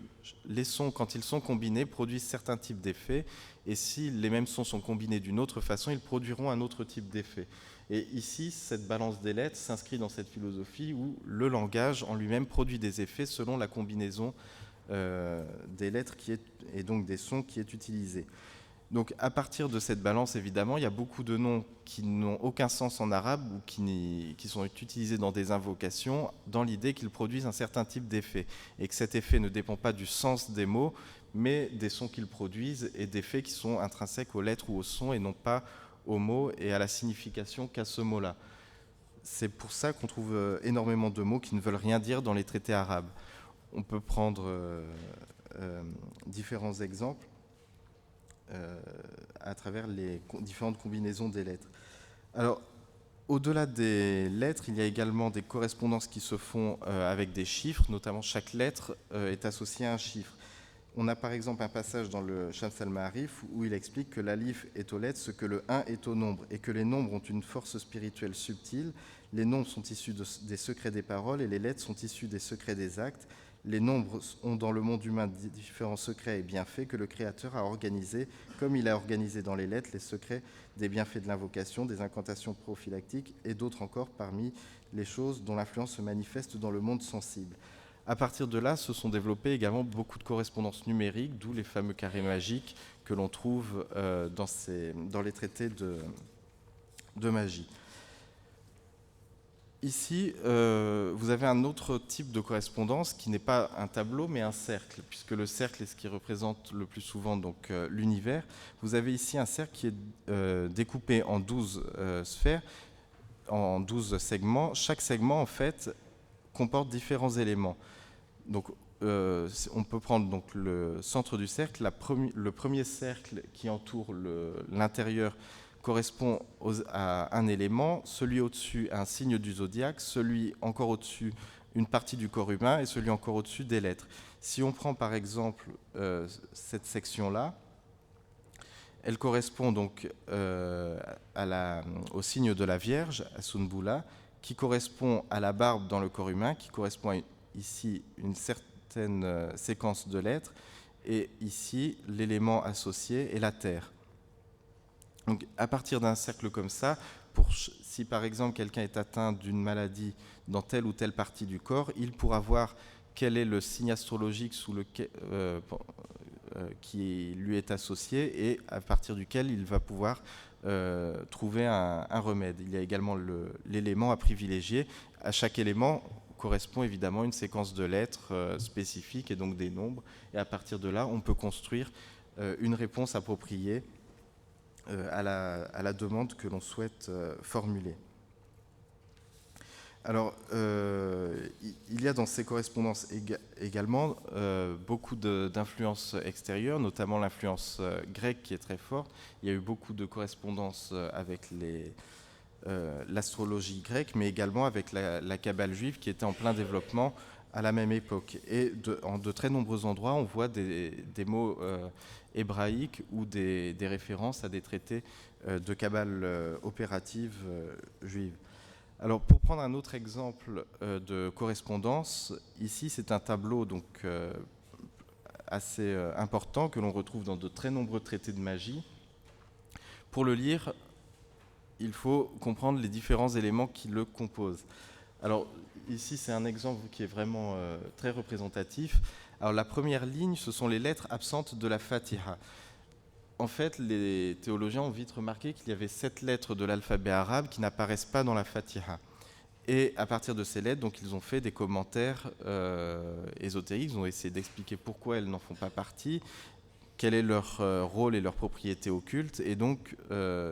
les sons, quand ils sont combinés, produisent certains types d'effets, et si les mêmes sons sont combinés d'une autre façon, ils produiront un autre type d'effet. Et ici, cette balance des lettres s'inscrit dans cette philosophie où le langage en lui-même produit des effets selon la combinaison des lettres et donc des sons qui est utilisée. Donc à partir de cette balance, évidemment, il y a beaucoup de noms qui n'ont aucun sens en arabe ou qui sont utilisés dans des invocations dans l'idée qu'ils produisent un certain type d'effet, et que cet effet ne dépend pas du sens des mots, mais des sons qu'ils produisent et d'effets qui sont intrinsèques aux lettres ou aux sons et non pas aux mots et à la signification qu'a ce mot-là. C'est pour ça qu'on trouve énormément de mots qui ne veulent rien dire dans les traités arabes. On peut prendre différents exemples à travers les différentes combinaisons des lettres. Alors, au-delà des lettres, il y a également des correspondances qui se font avec des chiffres, notamment chaque lettre est associée à un chiffre. On a par exemple un passage dans le Shams al-Ma'arif où il explique que l'alif est aux lettres ce que le 1 est au nombre, et que les nombres ont une force spirituelle subtile. Les nombres sont issus des secrets des paroles et les lettres sont issues des secrets des actes. Les nombres ont dans le monde humain différents secrets et bienfaits que le Créateur a organisés, comme il a organisé dans les lettres les secrets des bienfaits de l'invocation, des incantations prophylactiques et d'autres encore parmi les choses dont l'influence se manifeste dans le monde sensible. À partir de là, se sont développées également beaucoup de correspondances numériques, d'où les fameux carrés magiques que l'on trouve dans les traités de magie. Ici, vous avez un autre type de correspondance qui n'est pas un tableau, mais un cercle, puisque le cercle est ce qui représente le plus souvent donc, l'univers. Vous avez ici un cercle qui est découpé en 12 sphères, en 12 segments. Chaque segment, en fait, comporte différents éléments. Donc, on peut prendre donc, le centre du cercle. Le premier cercle qui entoure l'intérieur correspond à un élément, celui au-dessus à un signe du zodiaque, celui encore au-dessus une partie du corps humain et celui encore au-dessus des lettres. Si on prend par exemple cette section-là, Elle correspond donc au signe de la Vierge, à Sunbula, qui correspond à la barbe dans le corps humain, qui correspond à ici une certaine séquence de lettres, et ici l'élément associé est la terre. Donc à partir d'un cercle comme ça, si par exemple quelqu'un est atteint d'une maladie dans telle ou telle partie du corps, il pourra voir quel est le signe astrologique qui lui est associé et à partir duquel il va pouvoir trouver un remède. Il y a également l'élément à privilégier. À chaque élément correspond évidemment une séquence de lettres spécifiques et donc des nombres. Et à partir de là, on peut construire une réponse appropriée à la demande que l'on souhaite formuler. Alors, il y a dans ces correspondances également beaucoup d'influences extérieures, notamment l'influence grecque qui est très forte. Il y a eu beaucoup de correspondances avec l'astrologie grecque, mais également avec la Kabbale juive qui était en plein développement à la même époque. Et en de très nombreux endroits, on voit des mots hébraïques ou des références à des traités de Kabbale opérative juive. Alors, pour prendre un autre exemple de correspondance, ici, c'est un tableau donc, assez important que l'on retrouve dans de très nombreux traités de magie. Pour le lire, il faut comprendre les différents éléments qui le composent. Alors, ici, c'est un exemple qui est vraiment très représentatif. Alors, la première ligne, ce sont les lettres absentes de la Fatiha. En fait, les théologiens ont vite remarqué qu'il y avait 7 lettres de l'alphabet arabe qui n'apparaissent pas dans la Fatiha. Et à partir de ces lettres, donc, ils ont fait des commentaires ésotériques, ils ont essayé d'expliquer pourquoi elles n'en font pas partie, quel est leur rôle et leur propriété occulte. Et donc,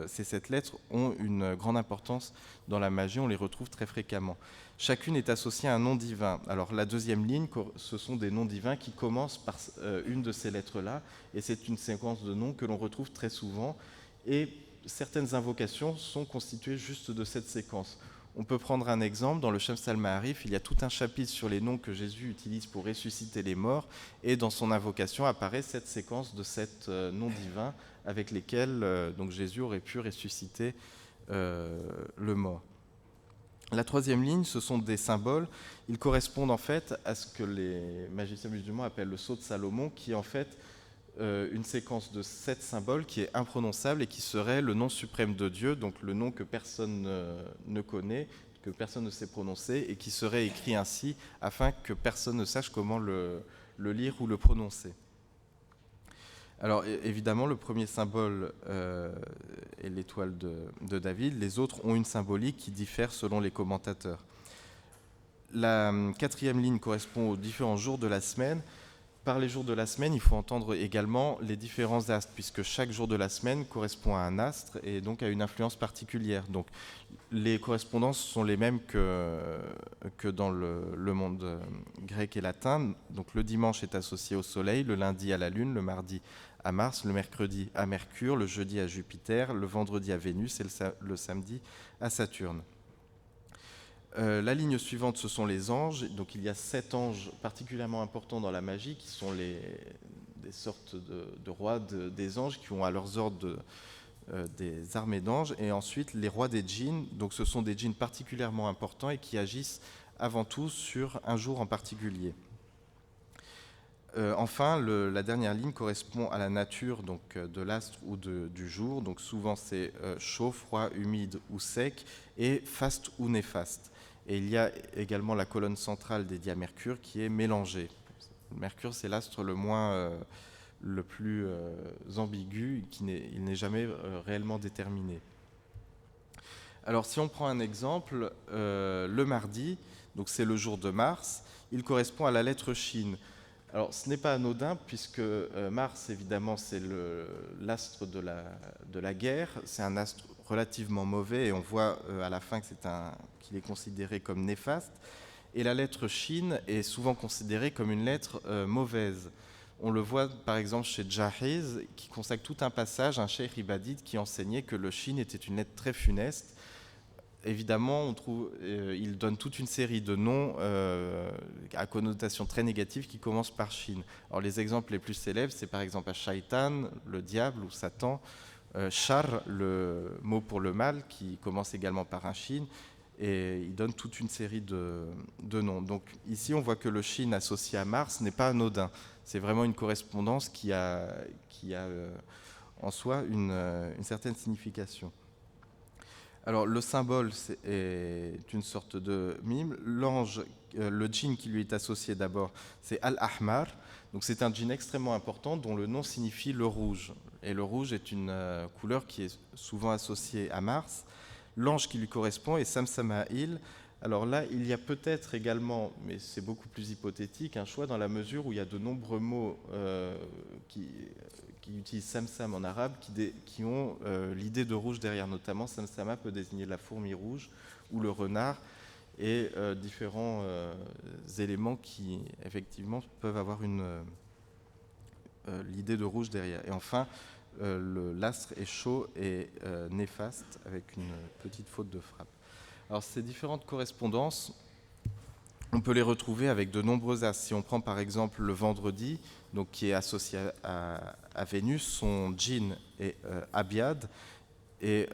ces 7 lettres ont une grande importance dans la magie, on les retrouve très fréquemment. Chacune est associée à un nom divin. Alors la deuxième ligne, ce sont des noms divins qui commencent par une de ces lettres-là, et c'est une séquence de noms que l'on retrouve très souvent, et certaines invocations sont constituées juste de cette séquence. On peut prendre un exemple, dans le Shams al-Ma'arif, il y a tout un chapitre sur les noms que Jésus utilise pour ressusciter les morts, et dans son invocation apparaît cette séquence de 7 noms divins avec lesquels donc Jésus aurait pu ressusciter le mort. La troisième ligne, ce sont des symboles. Ils correspondent en fait à ce que les magiciens musulmans appellent le sceau de Salomon, qui est en fait une séquence de 7 symboles qui est imprononçable et qui serait le nom suprême de Dieu, donc le nom que personne ne connaît, que personne ne sait prononcer, et qui serait écrit ainsi afin que personne ne sache comment le lire ou le prononcer. Alors évidemment, le premier symbole est l'étoile de David. Les autres ont une symbolique qui diffère selon les commentateurs. La quatrième ligne correspond aux différents jours de la semaine. Par les jours de la semaine, il faut entendre également les différents astres, puisque chaque jour de la semaine correspond à un astre et donc à une influence particulière. Donc les correspondances sont les mêmes que dans le monde grec et latin. Donc le dimanche est associé au soleil, le lundi à la lune, le mardi à Mars, le mercredi à Mercure, le jeudi à Jupiter, le vendredi à Vénus et le samedi à Saturne. La ligne suivante, ce sont les anges. Donc il y a 7 anges particulièrement importants dans la magie, qui sont des sortes de rois des anges, qui ont à leurs ordres des armées d'anges. Et ensuite, les rois des djinns. Donc ce sont des djinns particulièrement importants et qui agissent avant tout sur un jour en particulier. Enfin, la dernière ligne correspond à la nature donc, de l'astre ou du jour. Donc souvent c'est chaud, froid, humide ou sec, et faste ou néfaste. Et il y a également la colonne centrale dédiée à Mercure qui est mélangée. Mercure, c'est l'astre le plus ambigu, il n'est jamais réellement déterminé. Alors si on prend un exemple, le mardi, donc c'est le jour de Mars, il correspond à la lettre Shin. Alors ce n'est pas anodin puisque Mars, évidemment, c'est l'astre de la guerre, c'est un astre relativement mauvais et on voit à la fin qu'il est considéré comme néfaste. Et la lettre Shin est souvent considérée comme une lettre mauvaise. On le voit par exemple chez Jahiz, qui consacre tout un passage à un cheikh ibadite qui enseignait que le Shin était une lettre très funeste. évidemment, il donne toute une série de noms à connotation très négative qui commencent par Shin. Alors, les exemples les plus célèbres, c'est par exemple Shaitan, le diable ou Satan, Shar, le mot pour le mal, qui commence également par un Shin, et il donne toute une série de noms. Donc ici, on voit que le Shin associé à Mars n'est pas anodin. C'est vraiment une correspondance qui a en soi une certaine signification. Alors le symbole est une sorte de mime. L'ange, le djinn qui lui est associé d'abord, c'est Al-Ahmar. Donc c'est un djinn extrêmement important dont le nom signifie le rouge. Et le rouge est une couleur qui est souvent associée à Mars. L'ange qui lui correspond est Samsama'il. Alors là, il y a peut-être également, mais c'est beaucoup plus hypothétique, un choix dans la mesure où il y a de nombreux mots qui utilisent Samsam en arabe, qui ont l'idée de rouge derrière. Notamment, Samsama peut désigner la fourmi rouge ou le renard, et différents éléments qui, effectivement, peuvent avoir l'idée de rouge derrière. Et enfin, l'astre est chaud et néfaste, avec une petite faute de frappe. Alors, ces différentes correspondances, on peut les retrouver avec de nombreux astres. Si on prend par exemple le vendredi, donc qui est associé à Vénus, son djinn est Abiad. Et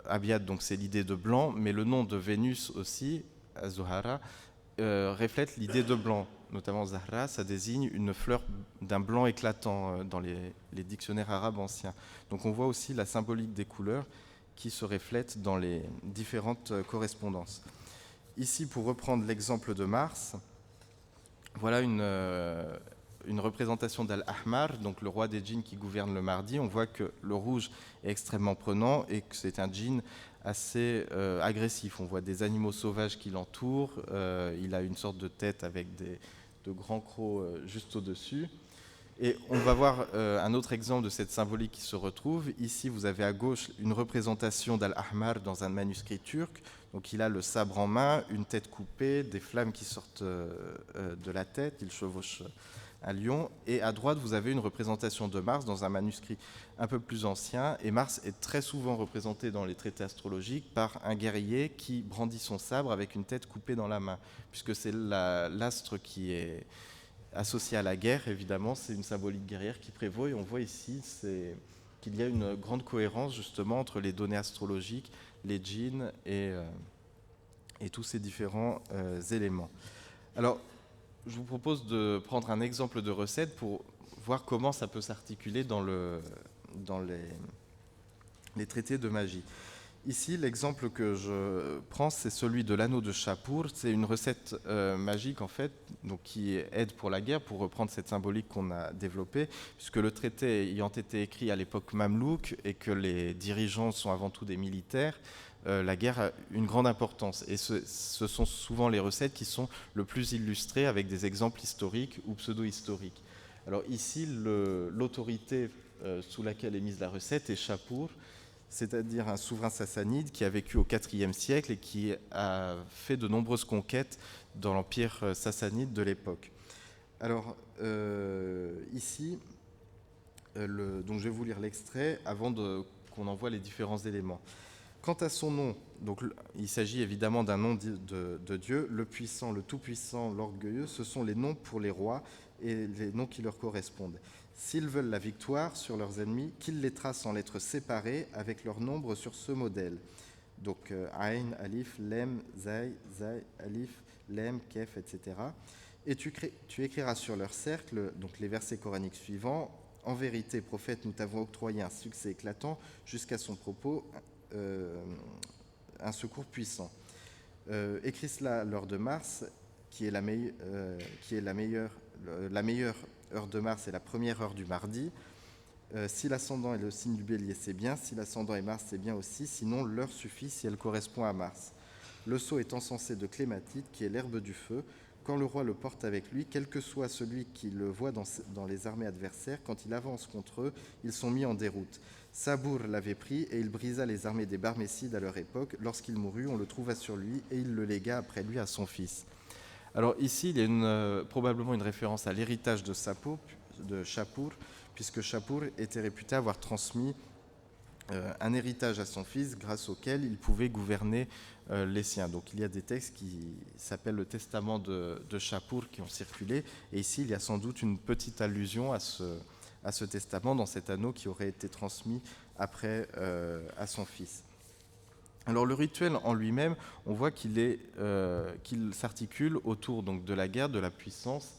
Abiad, donc c'est l'idée de blanc, mais le nom de Vénus aussi, Zohara, reflète l'idée de blanc. Notamment Zahra, ça désigne une fleur d'un blanc éclatant dans les dictionnaires arabes anciens. Donc on voit aussi la symbolique des couleurs qui se reflète dans les différentes correspondances. Ici, pour reprendre l'exemple de Mars, voilà une représentation d'Al-Ahmar, donc le roi des djinns qui gouverne le mardi. On voit que le rouge est extrêmement prenant et que c'est un djinn assez agressif. On voit des animaux sauvages qui l'entourent. Il a une sorte de tête avec de grands crocs juste au-dessus. Et on va voir un autre exemple de cette symbolique qui se retrouve. Ici, vous avez à gauche une représentation d'Al-Ahmar dans un manuscrit turc. Donc il a le sabre en main, une tête coupée, des flammes qui sortent de la tête. Il chevauche un lion. Et à droite, vous avez une représentation de Mars dans un manuscrit un peu plus ancien. Et Mars est très souvent représenté dans les traités astrologiques par un guerrier qui brandit son sabre avec une tête coupée dans la main, puisque c'est l'astre qui est associé à la guerre. Évidemment, c'est une symbolique guerrière qui prévaut, et on voit ici qu'il y a une grande cohérence justement entre les données astrologiques, les djinns et tous ces différents éléments. Alors, je vous propose de prendre un exemple de recette pour voir comment ça peut s'articuler dans les traités de magie. Ici, l'exemple que je prends, c'est celui de l'anneau de Shapur. C'est une recette magique, en fait, donc qui aide pour la guerre, pour reprendre cette symbolique qu'on a développée, puisque le traité ayant été écrit à l'époque mamelouk et que les dirigeants sont avant tout des militaires, la guerre a une grande importance. Et ce sont souvent les recettes qui sont le plus illustrées avec des exemples historiques ou pseudo-historiques. Alors ici, l'autorité sous laquelle est mise la recette est Shapur, c'est-à-dire un souverain sassanide qui a vécu au IVe siècle et qui a fait de nombreuses conquêtes dans l'empire sassanide de l'époque. Alors, ici, donc je vais vous lire l'extrait avant qu'on en voit les différents éléments. Quant à son nom, donc, il s'agit évidemment d'un nom de Dieu, le puissant, le tout-puissant, l'orgueilleux, ce sont les noms pour les rois et les noms qui leur correspondent. S'ils veulent la victoire sur leurs ennemis, qu'ils les tracent en lettres séparées avec leur nombre sur ce modèle. Donc, Aïn, Alif, Lem, Zay, Zay, Alif, Lem, Kef, etc. Et tu écriras sur leur cercle, donc les versets coraniques suivants. En vérité, prophète, nous t'avons octroyé un succès éclatant jusqu'à son propos, un secours puissant. Écris cela lors de Mars, qui est la meilleure heure de Mars est la première heure du mardi. Si l'ascendant est le signe du bélier, c'est bien. Si l'ascendant est Mars, c'est bien aussi. Sinon, l'heure suffit si elle correspond à Mars. Le sceau est encensé de clématite, qui est l'herbe du feu. Quand le roi le porte avec lui, quel que soit celui qui le voit dans les armées adversaires, quand il avance contre eux, ils sont mis en déroute. Sabour l'avait pris et il brisa les armées des Barmécides à leur époque. Lorsqu'il mourut, on le trouva sur lui et il le légua après lui à son fils. Alors ici, il y a probablement une référence à l'héritage de Shapur, puisque Shapur était réputé avoir transmis un héritage à son fils grâce auquel il pouvait gouverner les siens. Donc il y a des textes qui s'appellent le testament de Shapur qui ont circulé, et ici il y a sans doute une petite allusion à ce testament dans cet anneau qui aurait été transmis après à son fils. Alors le rituel en lui-même, on voit qu'il s'articule autour donc, de la guerre, de la puissance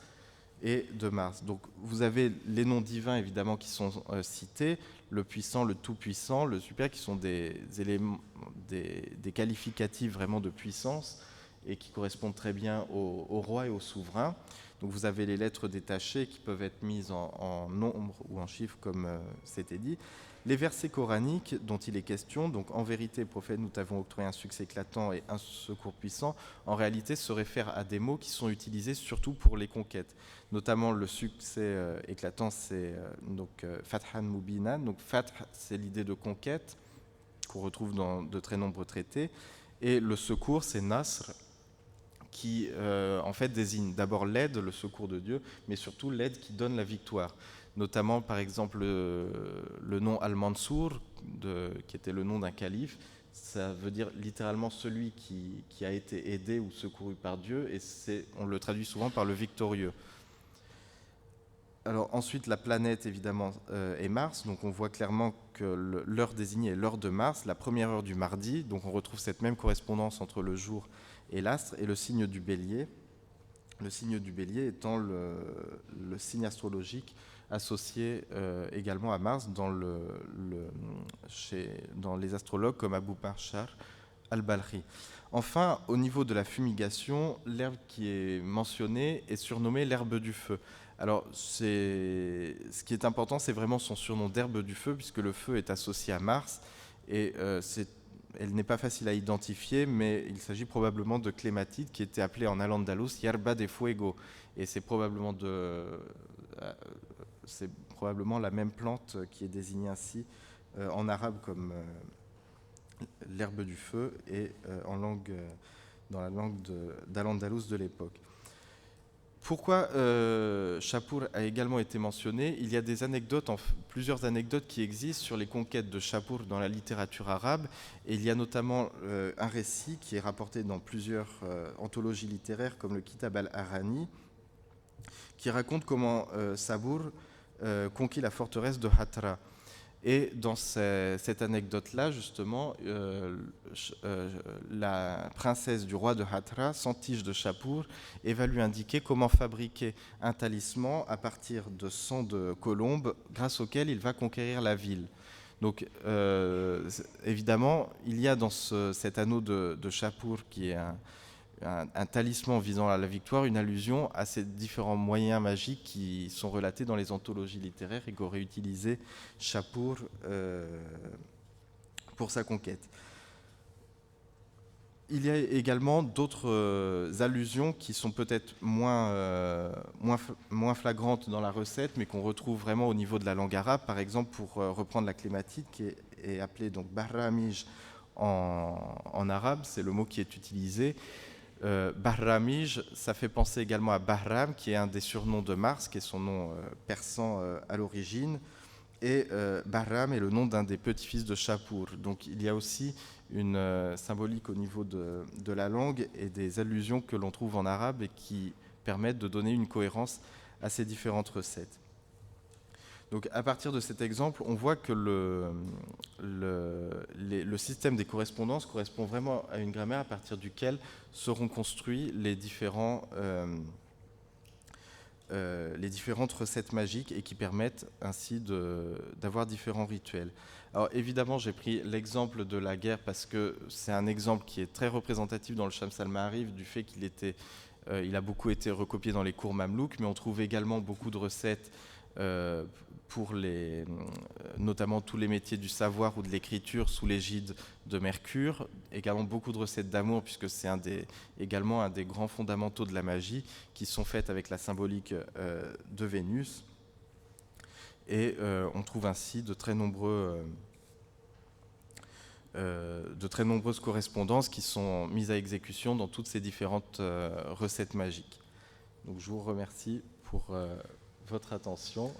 et de Mars. Donc vous avez les noms divins évidemment qui sont cités, le puissant, le tout-puissant, le super, qui sont des éléments, des qualificatifs vraiment de puissance et qui correspondent très bien au roi et au souverain. Donc vous avez les lettres détachées qui peuvent être mises en nombre ou en chiffres comme c'était dit. Les versets coraniques dont il est question, donc en vérité, prophète, nous t'avons octroyé un succès éclatant et un secours puissant, en réalité se réfèrent à des mots qui sont utilisés surtout pour les conquêtes. Notamment le succès éclatant, c'est Fathan Mubina. Donc Fath, c'est l'idée de conquête qu'on retrouve dans de très nombreux traités. Et le secours, c'est Nasr, qui en fait désigne d'abord l'aide, le secours de Dieu, mais surtout l'aide qui donne la victoire. Notamment, par exemple, le nom Al-Mansour, qui était le nom d'un calife, ça veut dire littéralement celui qui a été aidé ou secouru par Dieu, et on le traduit souvent par le victorieux. Alors ensuite, la planète, évidemment, est Mars. Donc on voit clairement que l'heure désignée est l'heure de Mars, la première heure du mardi. Donc on retrouve cette même correspondance entre le jour et l'astre, et le signe du bélier. Le signe du bélier étant le signe astrologique associé également à Mars dans les astrologues comme Abu Bashar al-Balkhi. Enfin, au niveau de la fumigation, l'herbe qui est mentionnée est surnommée l'herbe du feu. Alors, ce qui est important, c'est vraiment son surnom d'herbe du feu, puisque le feu est associé à Mars, et elle n'est pas facile à identifier, mais il s'agit probablement de clématite qui était appelée en Al-Andalus Yerba de Fuego, et c'est probablement la même plante qui est désignée ainsi en arabe comme l'herbe du feu et dans la langue d'Al-Andalus de l'époque. Pourquoi Shapur a également été mentionné? Il y a plusieurs anecdotes qui existent sur les conquêtes de Shapur dans la littérature arabe, et il y a notamment un récit qui est rapporté dans plusieurs anthologies littéraires comme le Kitab al-Arani, qui raconte comment Sabur conquit la forteresse de Hatra. Et dans cette anecdote-là, justement, la princesse du roi de Hatra, Santige de Shapur, va lui indiquer comment fabriquer un talisman à partir de sang de colombe, grâce auquel il va conquérir la ville. Donc, évidemment, il y a dans cet anneau de Shapur, qui est un talisman visant à la victoire, une allusion à ces différents moyens magiques qui sont relatés dans les anthologies littéraires et qu'aurait utilisé Shapur pour sa conquête. Il y a également d'autres allusions qui sont peut-être moins flagrantes dans la recette, mais qu'on retrouve vraiment au niveau de la langue arabe. Par exemple, pour reprendre la clématite, qui est appelée donc Bahramij en arabe, c'est le mot qui est utilisé. Bahramij, ça fait penser également à Bahram, qui est un des surnoms de Mars, qui est son nom persan à l'origine. Et Bahram est le nom d'un des petits-fils de Shapur. Donc il y a aussi une symbolique au niveau de la langue et des allusions que l'on trouve en arabe et qui permettent de donner une cohérence à ces différentes recettes. Donc à partir de cet exemple, on voit que le système des correspondances correspond vraiment à une grammaire à partir duquel seront construits les différentes recettes magiques et qui permettent ainsi d'avoir différents rituels. Alors évidemment, j'ai pris l'exemple de la guerre parce que c'est un exemple qui est très représentatif dans le Shams al-Ma'arif du fait qu'il a beaucoup été recopié dans les cours mamelouks, mais on trouve également beaucoup de recettes pour notamment tous les métiers du savoir ou de l'écriture sous l'égide de Mercure. Également beaucoup de recettes d'amour, puisque c'est également un des grands fondamentaux de la magie, qui sont faites avec la symbolique de Vénus. Et on trouve ainsi de très nombreuses correspondances qui sont mises à exécution dans toutes ces différentes recettes magiques. Donc je vous remercie pour votre attention.